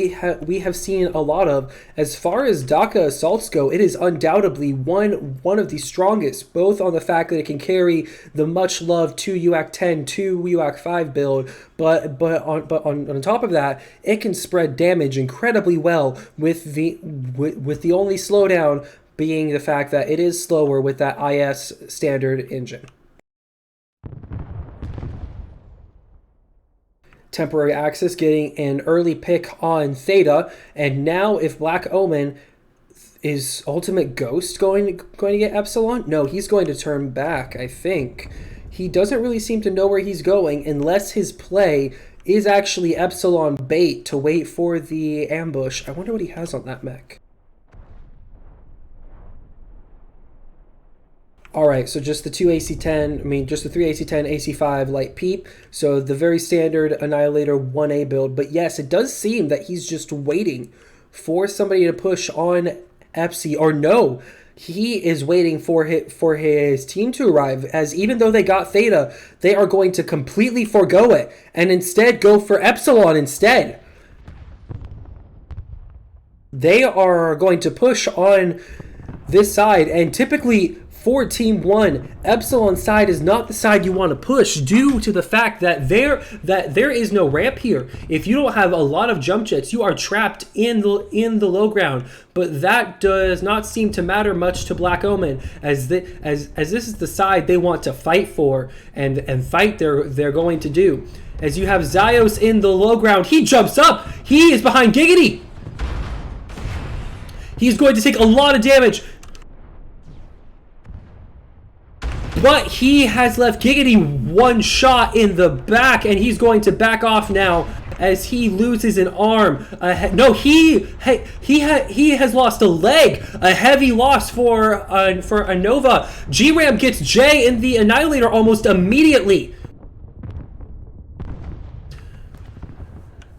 have seen a lot of. As far as Daka assaults go, it is undoubtedly one of the strongest, both on the fact that it can carry the much loved 2 UAC 10, 2 UAC 5 build, but on top of that, it can spread damage incredibly well with the only slowdown being the fact that it is slower with that IS standard engine. Temporary Axis getting an early pick on Theta, and now if Black Omen is Ultimate Ghost going to get Epsilon? No, he's going to turn back, I think. He doesn't really seem to know where he's going unless his play is actually Epsilon bait to wait for the ambush. I wonder what he has on that mech. Alright, so just the 2 AC-10, just the 3 AC-10, AC-5 light peep. So the very standard Annihilator 1A build. But yes, it does seem that he's just waiting for somebody to push on Epsi. Or no, he is waiting for his team to arrive. As even though they got Theta, they are going to completely forego it. And instead go for Epsilon instead. They are going to push on this side. And typically, for Team 1, Epsilon side is not the side you want to push due to the fact that there is no ramp here. If you don't have a lot of jump jets, you are trapped in the low ground. But that does not seem to matter much to Black Omen, as this is the side they want to fight for, and fight they're going to do. As you have Zyos in the low ground, he jumps up. He is behind Giggity. He's going to take a lot of damage. But he has left Giggity one shot in the back, and he's going to back off now as he loses an arm. No, he has lost a leg. A heavy loss for a Nova. G-Ram gets Jay in the Annihilator almost immediately.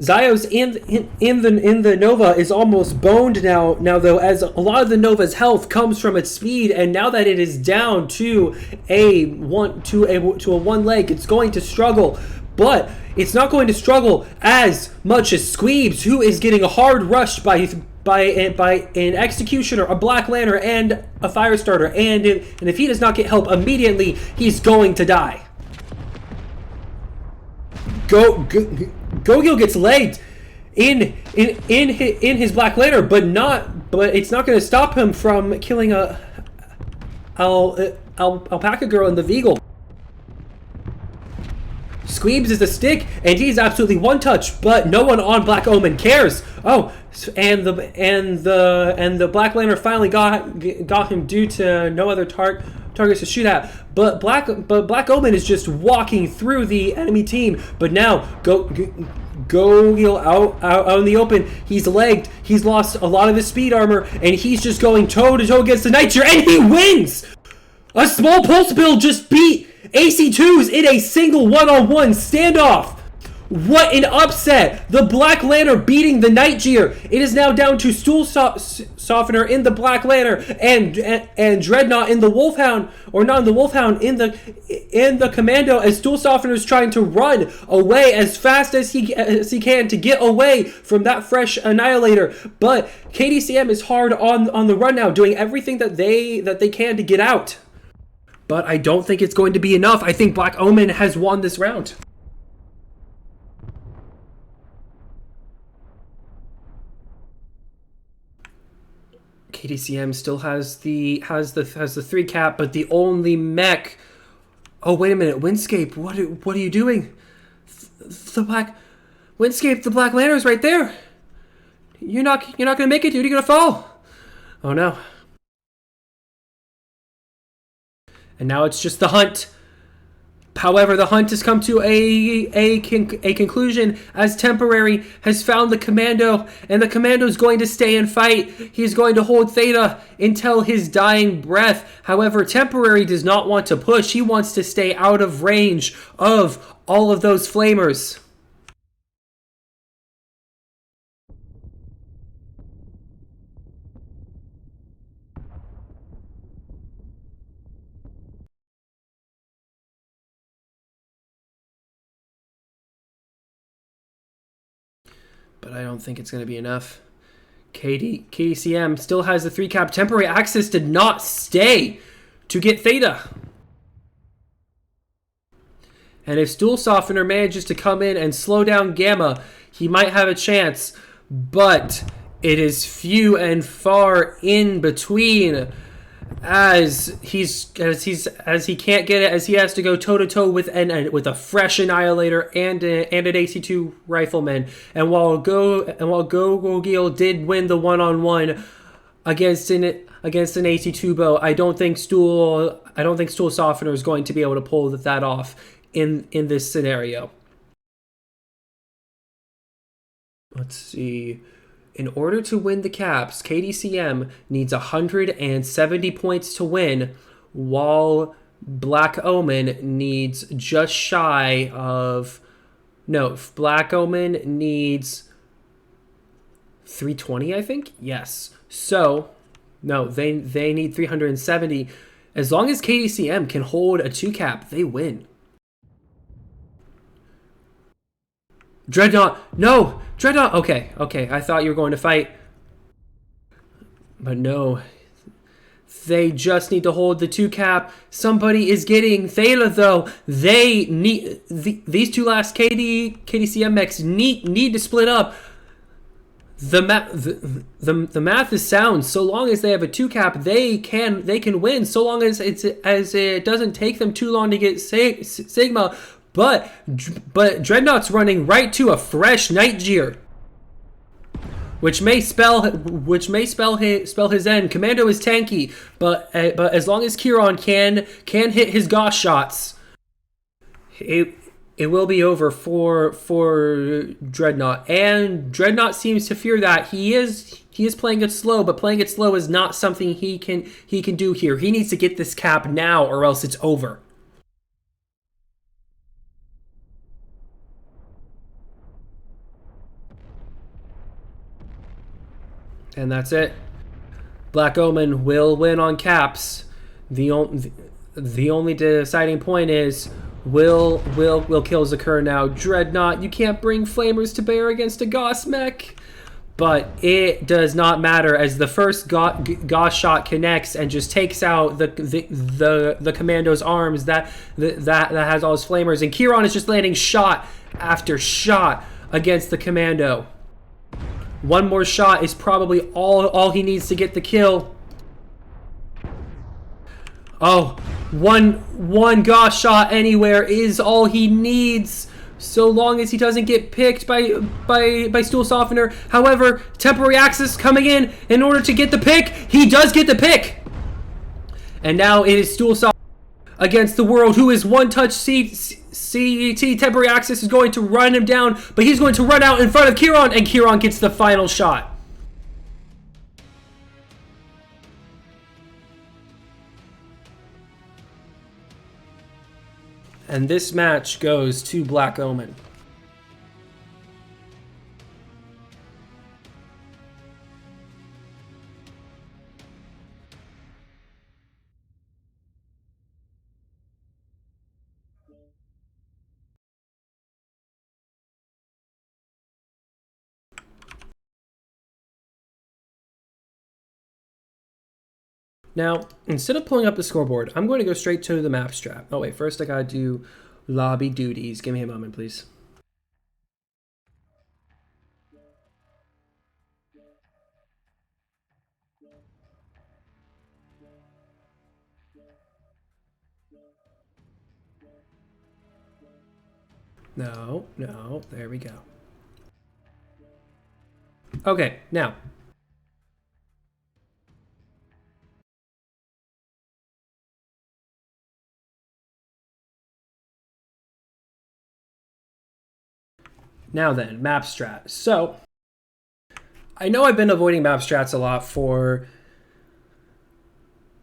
Zyos in the Nova is almost boned now though, as a lot of the Nova's health comes from its speed, and now that it is down to a one leg, it's going to struggle. But it's not going to struggle as much as Squeebs, who is getting hard rushed by an Executioner, a Black Lantern, and a Firestarter, and if he does not get help immediately, he's going to die. Gogil gets legged in his Black Lantern, but it's not going to stop him from killing a Alpaca Girl in the Veagle. Squeebs is a stick, and he's absolutely one touch, but no one on Black Omen cares. Oh, and the Black Lantern finally got him due to no other targets to shoot at. But Black Omen is just walking through the enemy team. But now go out in the open. He's legged. He's lost a lot of his speed armor, and he's just going toe to toe against the Night Gear, and he wins. A small pulse build just beat AC2's in a single one-on-one standoff. What an upset! The Black Lantern beating the Nightgear. It is now down to Stool Softener in the Black Lantern and Dreadnought in the Wolfhound, or not in the Wolfhound, in the Commando, as Stool Softener is trying to run away as fast as he can to get away from that fresh Annihilator. But KDCM is hard on the run now, doing everything that they can to get out. But I don't think it's going to be enough. I think Black Omen has won this round. KDCM still has the 3 cap, but the only mech. Oh, wait a minute, Windscape, what are you doing? Windscape, the Black Lantern's right there. You're not gonna make it, dude. You're gonna fall. Oh no. And now it's just the hunt. However, the hunt has come to a conclusion as Temporary has found the Commando, and the Commando is going to stay and fight. He's going to hold Theta until his dying breath. However, Temporary does not want to push. He wants to stay out of range of all of those flamers. But I don't think it's going to be enough. KDCM still has the 3 cap. Temporary Access did not stay to get Theta. And if Stool Softener manages to come in and slow down Gamma, he might have a chance. But it is few and far in between, as he can't get it, as he has to go toe to toe with a fresh Annihilator and an AC2 Rifleman. And while Gogil did win the one-on-one against an AC2 bow, I don't think Stool Softener is going to be able to pull that off in this scenario. Let's see. In order to win the caps, KDCM needs 170 points to win, while Black Omen needs just shy of... No, Black Omen needs 320, I think? Yes. So, no, they need 370. As long as KDCM can hold a 2 cap, they win. Dreadnought, no! Dreadnought, okay, I thought you were going to fight. But no. They just need to hold the 2 cap. Somebody is getting Theta, though. They need... these 2 last KDCM mechs need to split up. The math is sound. So long as they have a 2 cap, they can win. So long as it doesn't take them too long to get Sigma. But Dreadnought's running right to a fresh Nightgear, which may spell his end. Commando is tanky, but as long as Kieran can hit his Gauss shots, it will be over for Dreadnought. And Dreadnought seems to fear that. He is playing it slow, but playing it slow is not something he can do here. He needs to get this cap now, or else it's over. And that's it. Black Omen will win on caps. The only deciding point is, will kills occur now? Dreadnought, you can't bring flamers to bear against a Gauss mech. But it does not matter, as the first Gauss shot connects and just takes out the Commando's arms that has all his flamers, and Kieran is just landing shot after shot against the Commando. One more shot is probably all he needs to get the kill. Oh, one Gauss shot anywhere is all he needs, so long as he doesn't get picked by Stool Softener. However, Temporary Access coming in order to get the pick. He does get the pick. And now it is Stool Softener against the World, who is one-touch CET. Temporary Access is going to run him down, but he's going to run out in front of Kieran, and Kieran gets the final shot. And this match goes to Black Omen. Now, instead of pulling up the scoreboard, I'm going to go straight to the map strat. Oh wait, first I gotta do lobby duties. Give me a moment, please. No, there we go. Okay, now. Now then, map strat. So, I know I've been avoiding map strats a lot for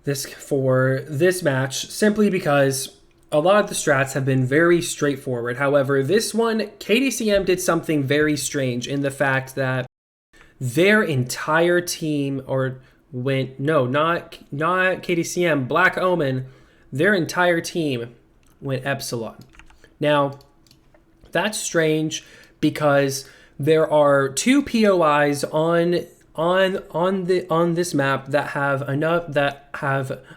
this match, simply because a lot of the strats have been very straightforward. However, this one, KDCM did something very strange in the fact that their entire team, not KDCM, Black Omen, their entire team went Epsilon. Now, that's strange because there are 2 POIs on this map that have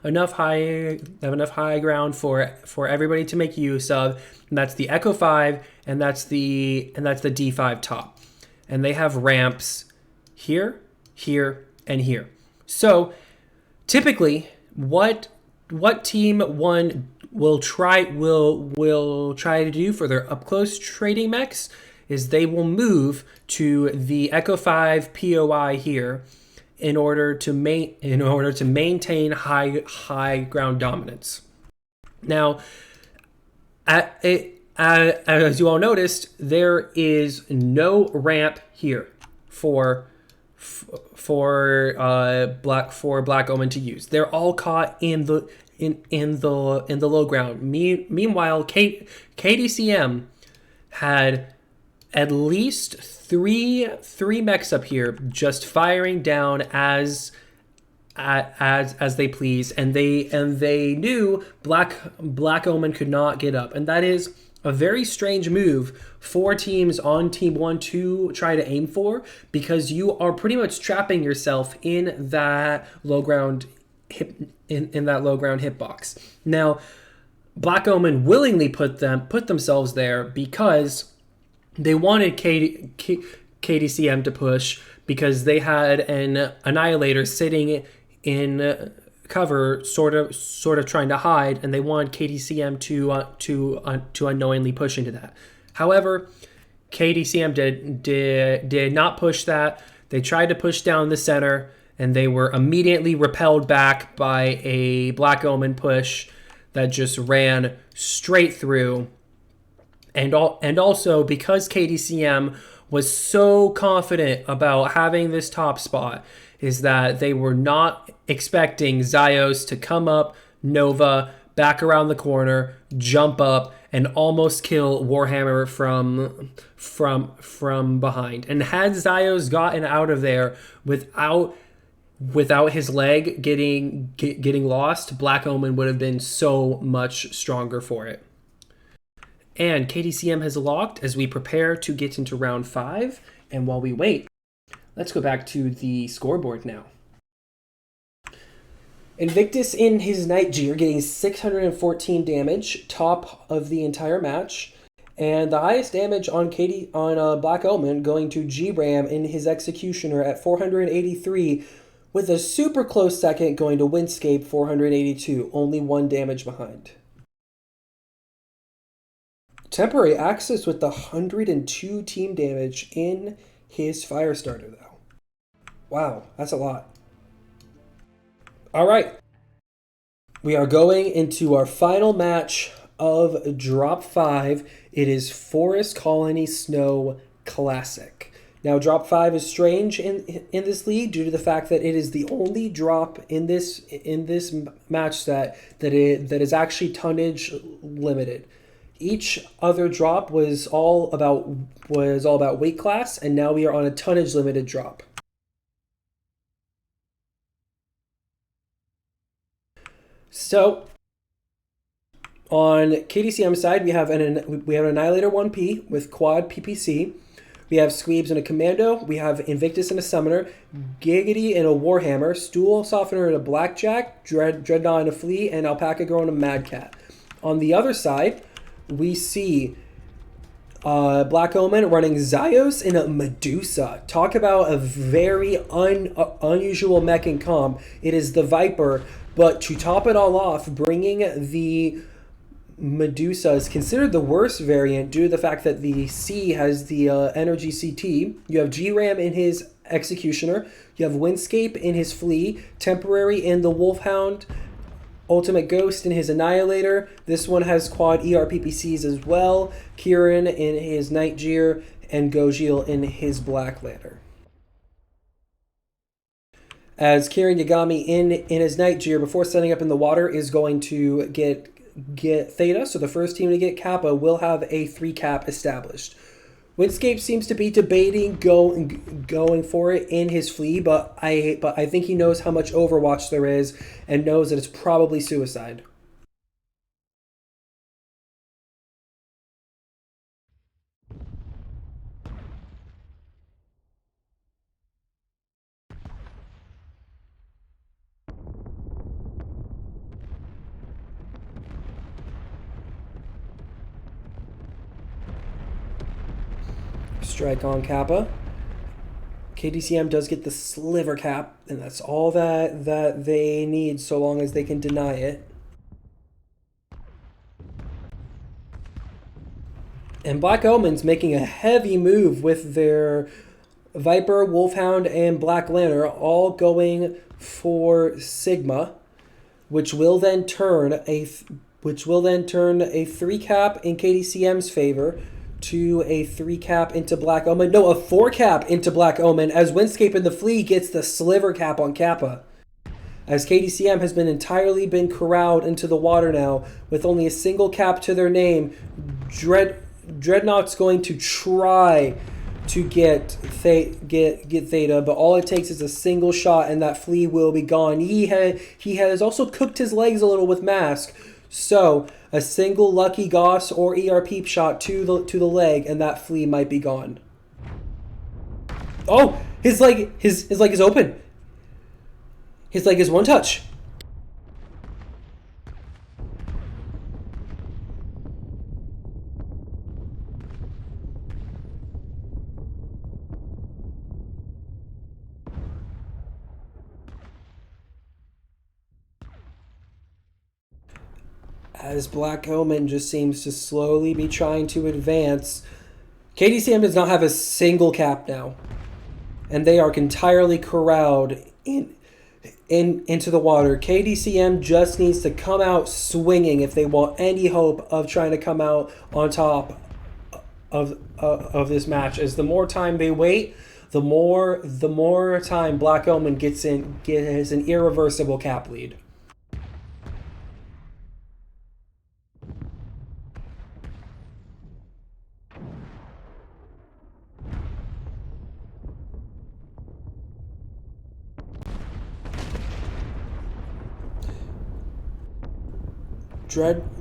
enough high ground for everybody to make use of, and that's the Echo 5 and that's the D5 top, and they have ramps here, here, and here. So typically, what team 1 will try to do for their up close trading mechs is they will move to the Echo 5 POI here in order to maintain high ground dominance. Now, as you all noticed, there is no ramp here for Black Omen to use. They're all caught in the low ground. Meanwhile, KDCM had at least three mechs up here just firing down as they please, and they knew Black Omen could not get up, and that is a very strange move for teams on Team 1 to try to aim for, because you are pretty much trapping yourself in that low ground hitbox. Now, Black Omen willingly put themselves there because they wanted KDCM to push, because they had an Annihilator sitting in cover, sort of trying to hide, and they wanted KDCM to unknowingly push into that. However, KDCM did not push that. They tried to push down the center, and they were immediately repelled back by a Black Omen push that just ran straight through. And also, because KDCM was so confident about having this top spot, is that they were not expecting Zyos to come up, Nova, back around the corner, jump up, and almost kill Warhammer from behind. And had Zyos gotten out of there without his leg getting lost, Black Omen would have been so much stronger for it. And KDCM has locked as we prepare to get into round 5. And while we wait, let's go back to the scoreboard now. Invictus in his Night Gear getting 614 damage, top of the entire match. And the highest damage on Black Omen going to G-Ram in his Executioner at 483, with a super close second going to Windscape 482, only 1 damage behind. Temporary Axis with the 102 team damage in his Firestarter, though. Wow, that's a lot. All right. We are going into our final match of Drop 5. It is Forest Colony Snow Classic. Now, Drop 5 is strange in this league due to the fact that it is the only drop in this match that is actually tonnage limited. Each other drop was all about weight class, and now we are on a tonnage limited drop. So on KDCM side, we have an Annihilator 1P with quad PPC. We have Squeebs and a Commando. We have Invictus and a Summoner. Giggity and a Warhammer. Stool Softener and a Blackjack. Dreadnought and a Flea. And Alpaca Girl and a Mad Cat. On the other side, we see Black Omen running Zyos and a Medusa. Talk about a very unusual mech in comp. It is the Viper, but to top it all off, bringing the Medusa is considered the worst variant due to the fact that the C has the energy CT. You have G-Ram in his Executioner. You have Windscape in his Flea. Temporary in the Wolfhound. Ultimate Ghost in his Annihilator. This one has quad ERPPCs as well. Kieran in his Night Jeer. And Gojil in his Black Lantern. As Kieran Yagami in his Night Jeer before setting up in the water is going to get Theta, so the first team to get Kappa will have a 3 cap established. Windscape seems to be debating going for it in his Flea, but I think he knows how much Overwatch there is and knows that it's probably suicide. Strike on Kappa. KDCM does get the sliver cap, and that's all that they need so long as they can deny it. And Black Omen's making a heavy move with their Viper, Wolfhound, and Black Lantern all going for Sigma, which will then turn a 3 cap in KDCM's favor to a 3 cap into Black Omen. No, a 4 cap into Black Omen as Windscape and the Flea gets the sliver cap on Kappa. As KDCM has entirely been corralled into the water now with only a single cap to their name, Dreadnought's going to try to get Theta, but all it takes is a single shot and that Flea will be gone. He has also cooked his legs a little with Mask, so a single lucky Goss or ERP shot to the leg and that Flea might be gone. Oh, his leg is open. His leg is one touch. As Black Omen just seems to slowly be trying to advance, KDCM does not have a single cap now. And they are entirely corralled into the water. KDCM just needs to come out swinging if they want any hope of trying to come out on top of this match. As the more time they wait, the more time Black Omen gets an irreversible cap lead.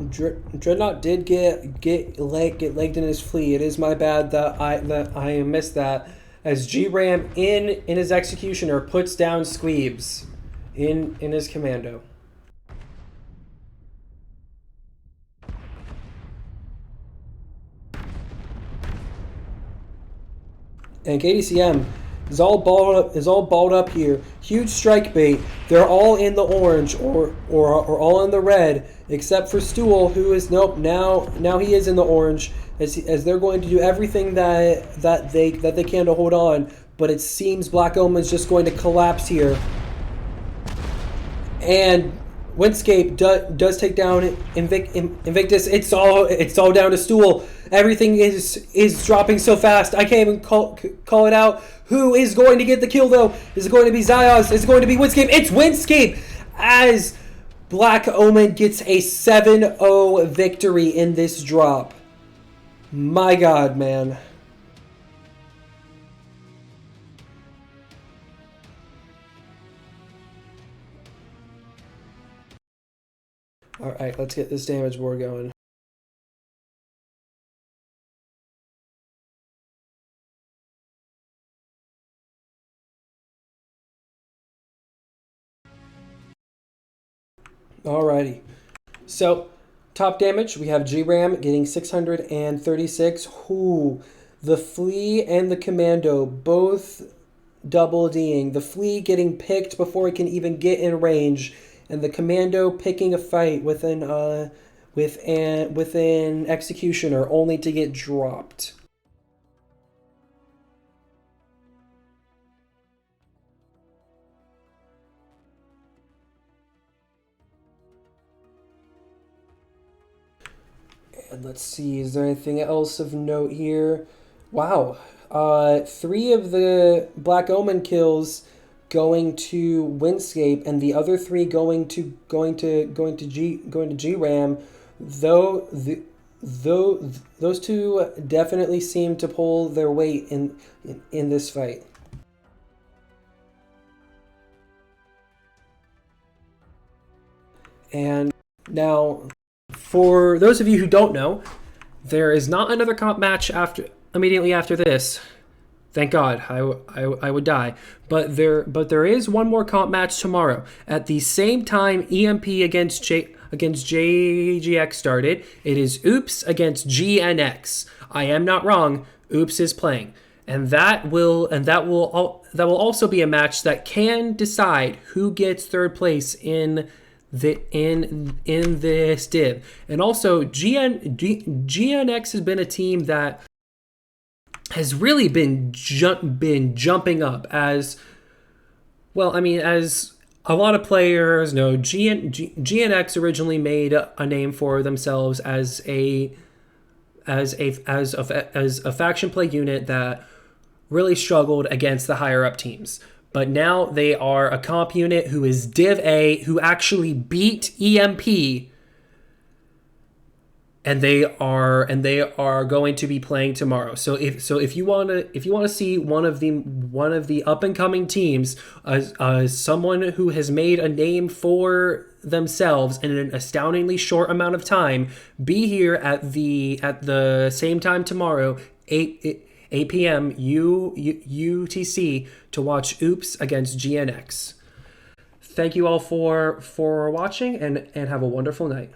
Dreadnought did get legged in his Flea. It is my bad that I missed that. As G-Ram in his Executioner puts down Squeebs in his Commando. And KDCM is all balled up here. Huge strike bait. They're all in the orange or all in the red, except for Stool, who is now he is in the orange, as they're going to do everything that they can to hold on. But it seems Black Omen's just going to collapse here. And Windscape does take down Invictus. It's all down to Stool. Everything is dropping so fast. I can't even call it out. Who is going to get the kill though? Is it going to be Zyos? Is it going to be Windscape? It's Windscape as Black Omen gets a 7-0 victory in this drop. My God, man. Alright, let's get this damage war going. Alrighty. So, top damage, we have G-Ram getting 636. Ooh, the Flea and the Commando both double D'ing. The Flea getting picked before he can even get in range, and the Commando picking a fight with an Executioner only to get dropped. And let's see, is there anything else of note here? Wow, 3 of the Black Omen kills going to Windscape, and the other 3 going to G-Ram. Those 2 definitely seem to pull their weight in this fight. And now, for those of you who don't know, there is not another comp match immediately after this. Thank God, I would die. But there is one more comp match tomorrow at the same time EMP against JGX started. It is Oops against GNX. I am not wrong. Oops is playing, and that will also be a match that can decide who gets third place in this div. And also GNX has been a team that has really been jumping up as well. I mean, as a lot of players know, GNX originally made a name for themselves as a faction play unit that really struggled against the higher up teams. But now they are a comp unit who is Div A, who actually beat EMP, and they are going to be playing tomorrow. So if you want to see one of the up and coming teams, someone who has made a name for themselves in an astoundingly short amount of time, be here at the same time tomorrow, 8 p.m. UTC, to watch Oops against GNX. Thank you all for watching, and have a wonderful night.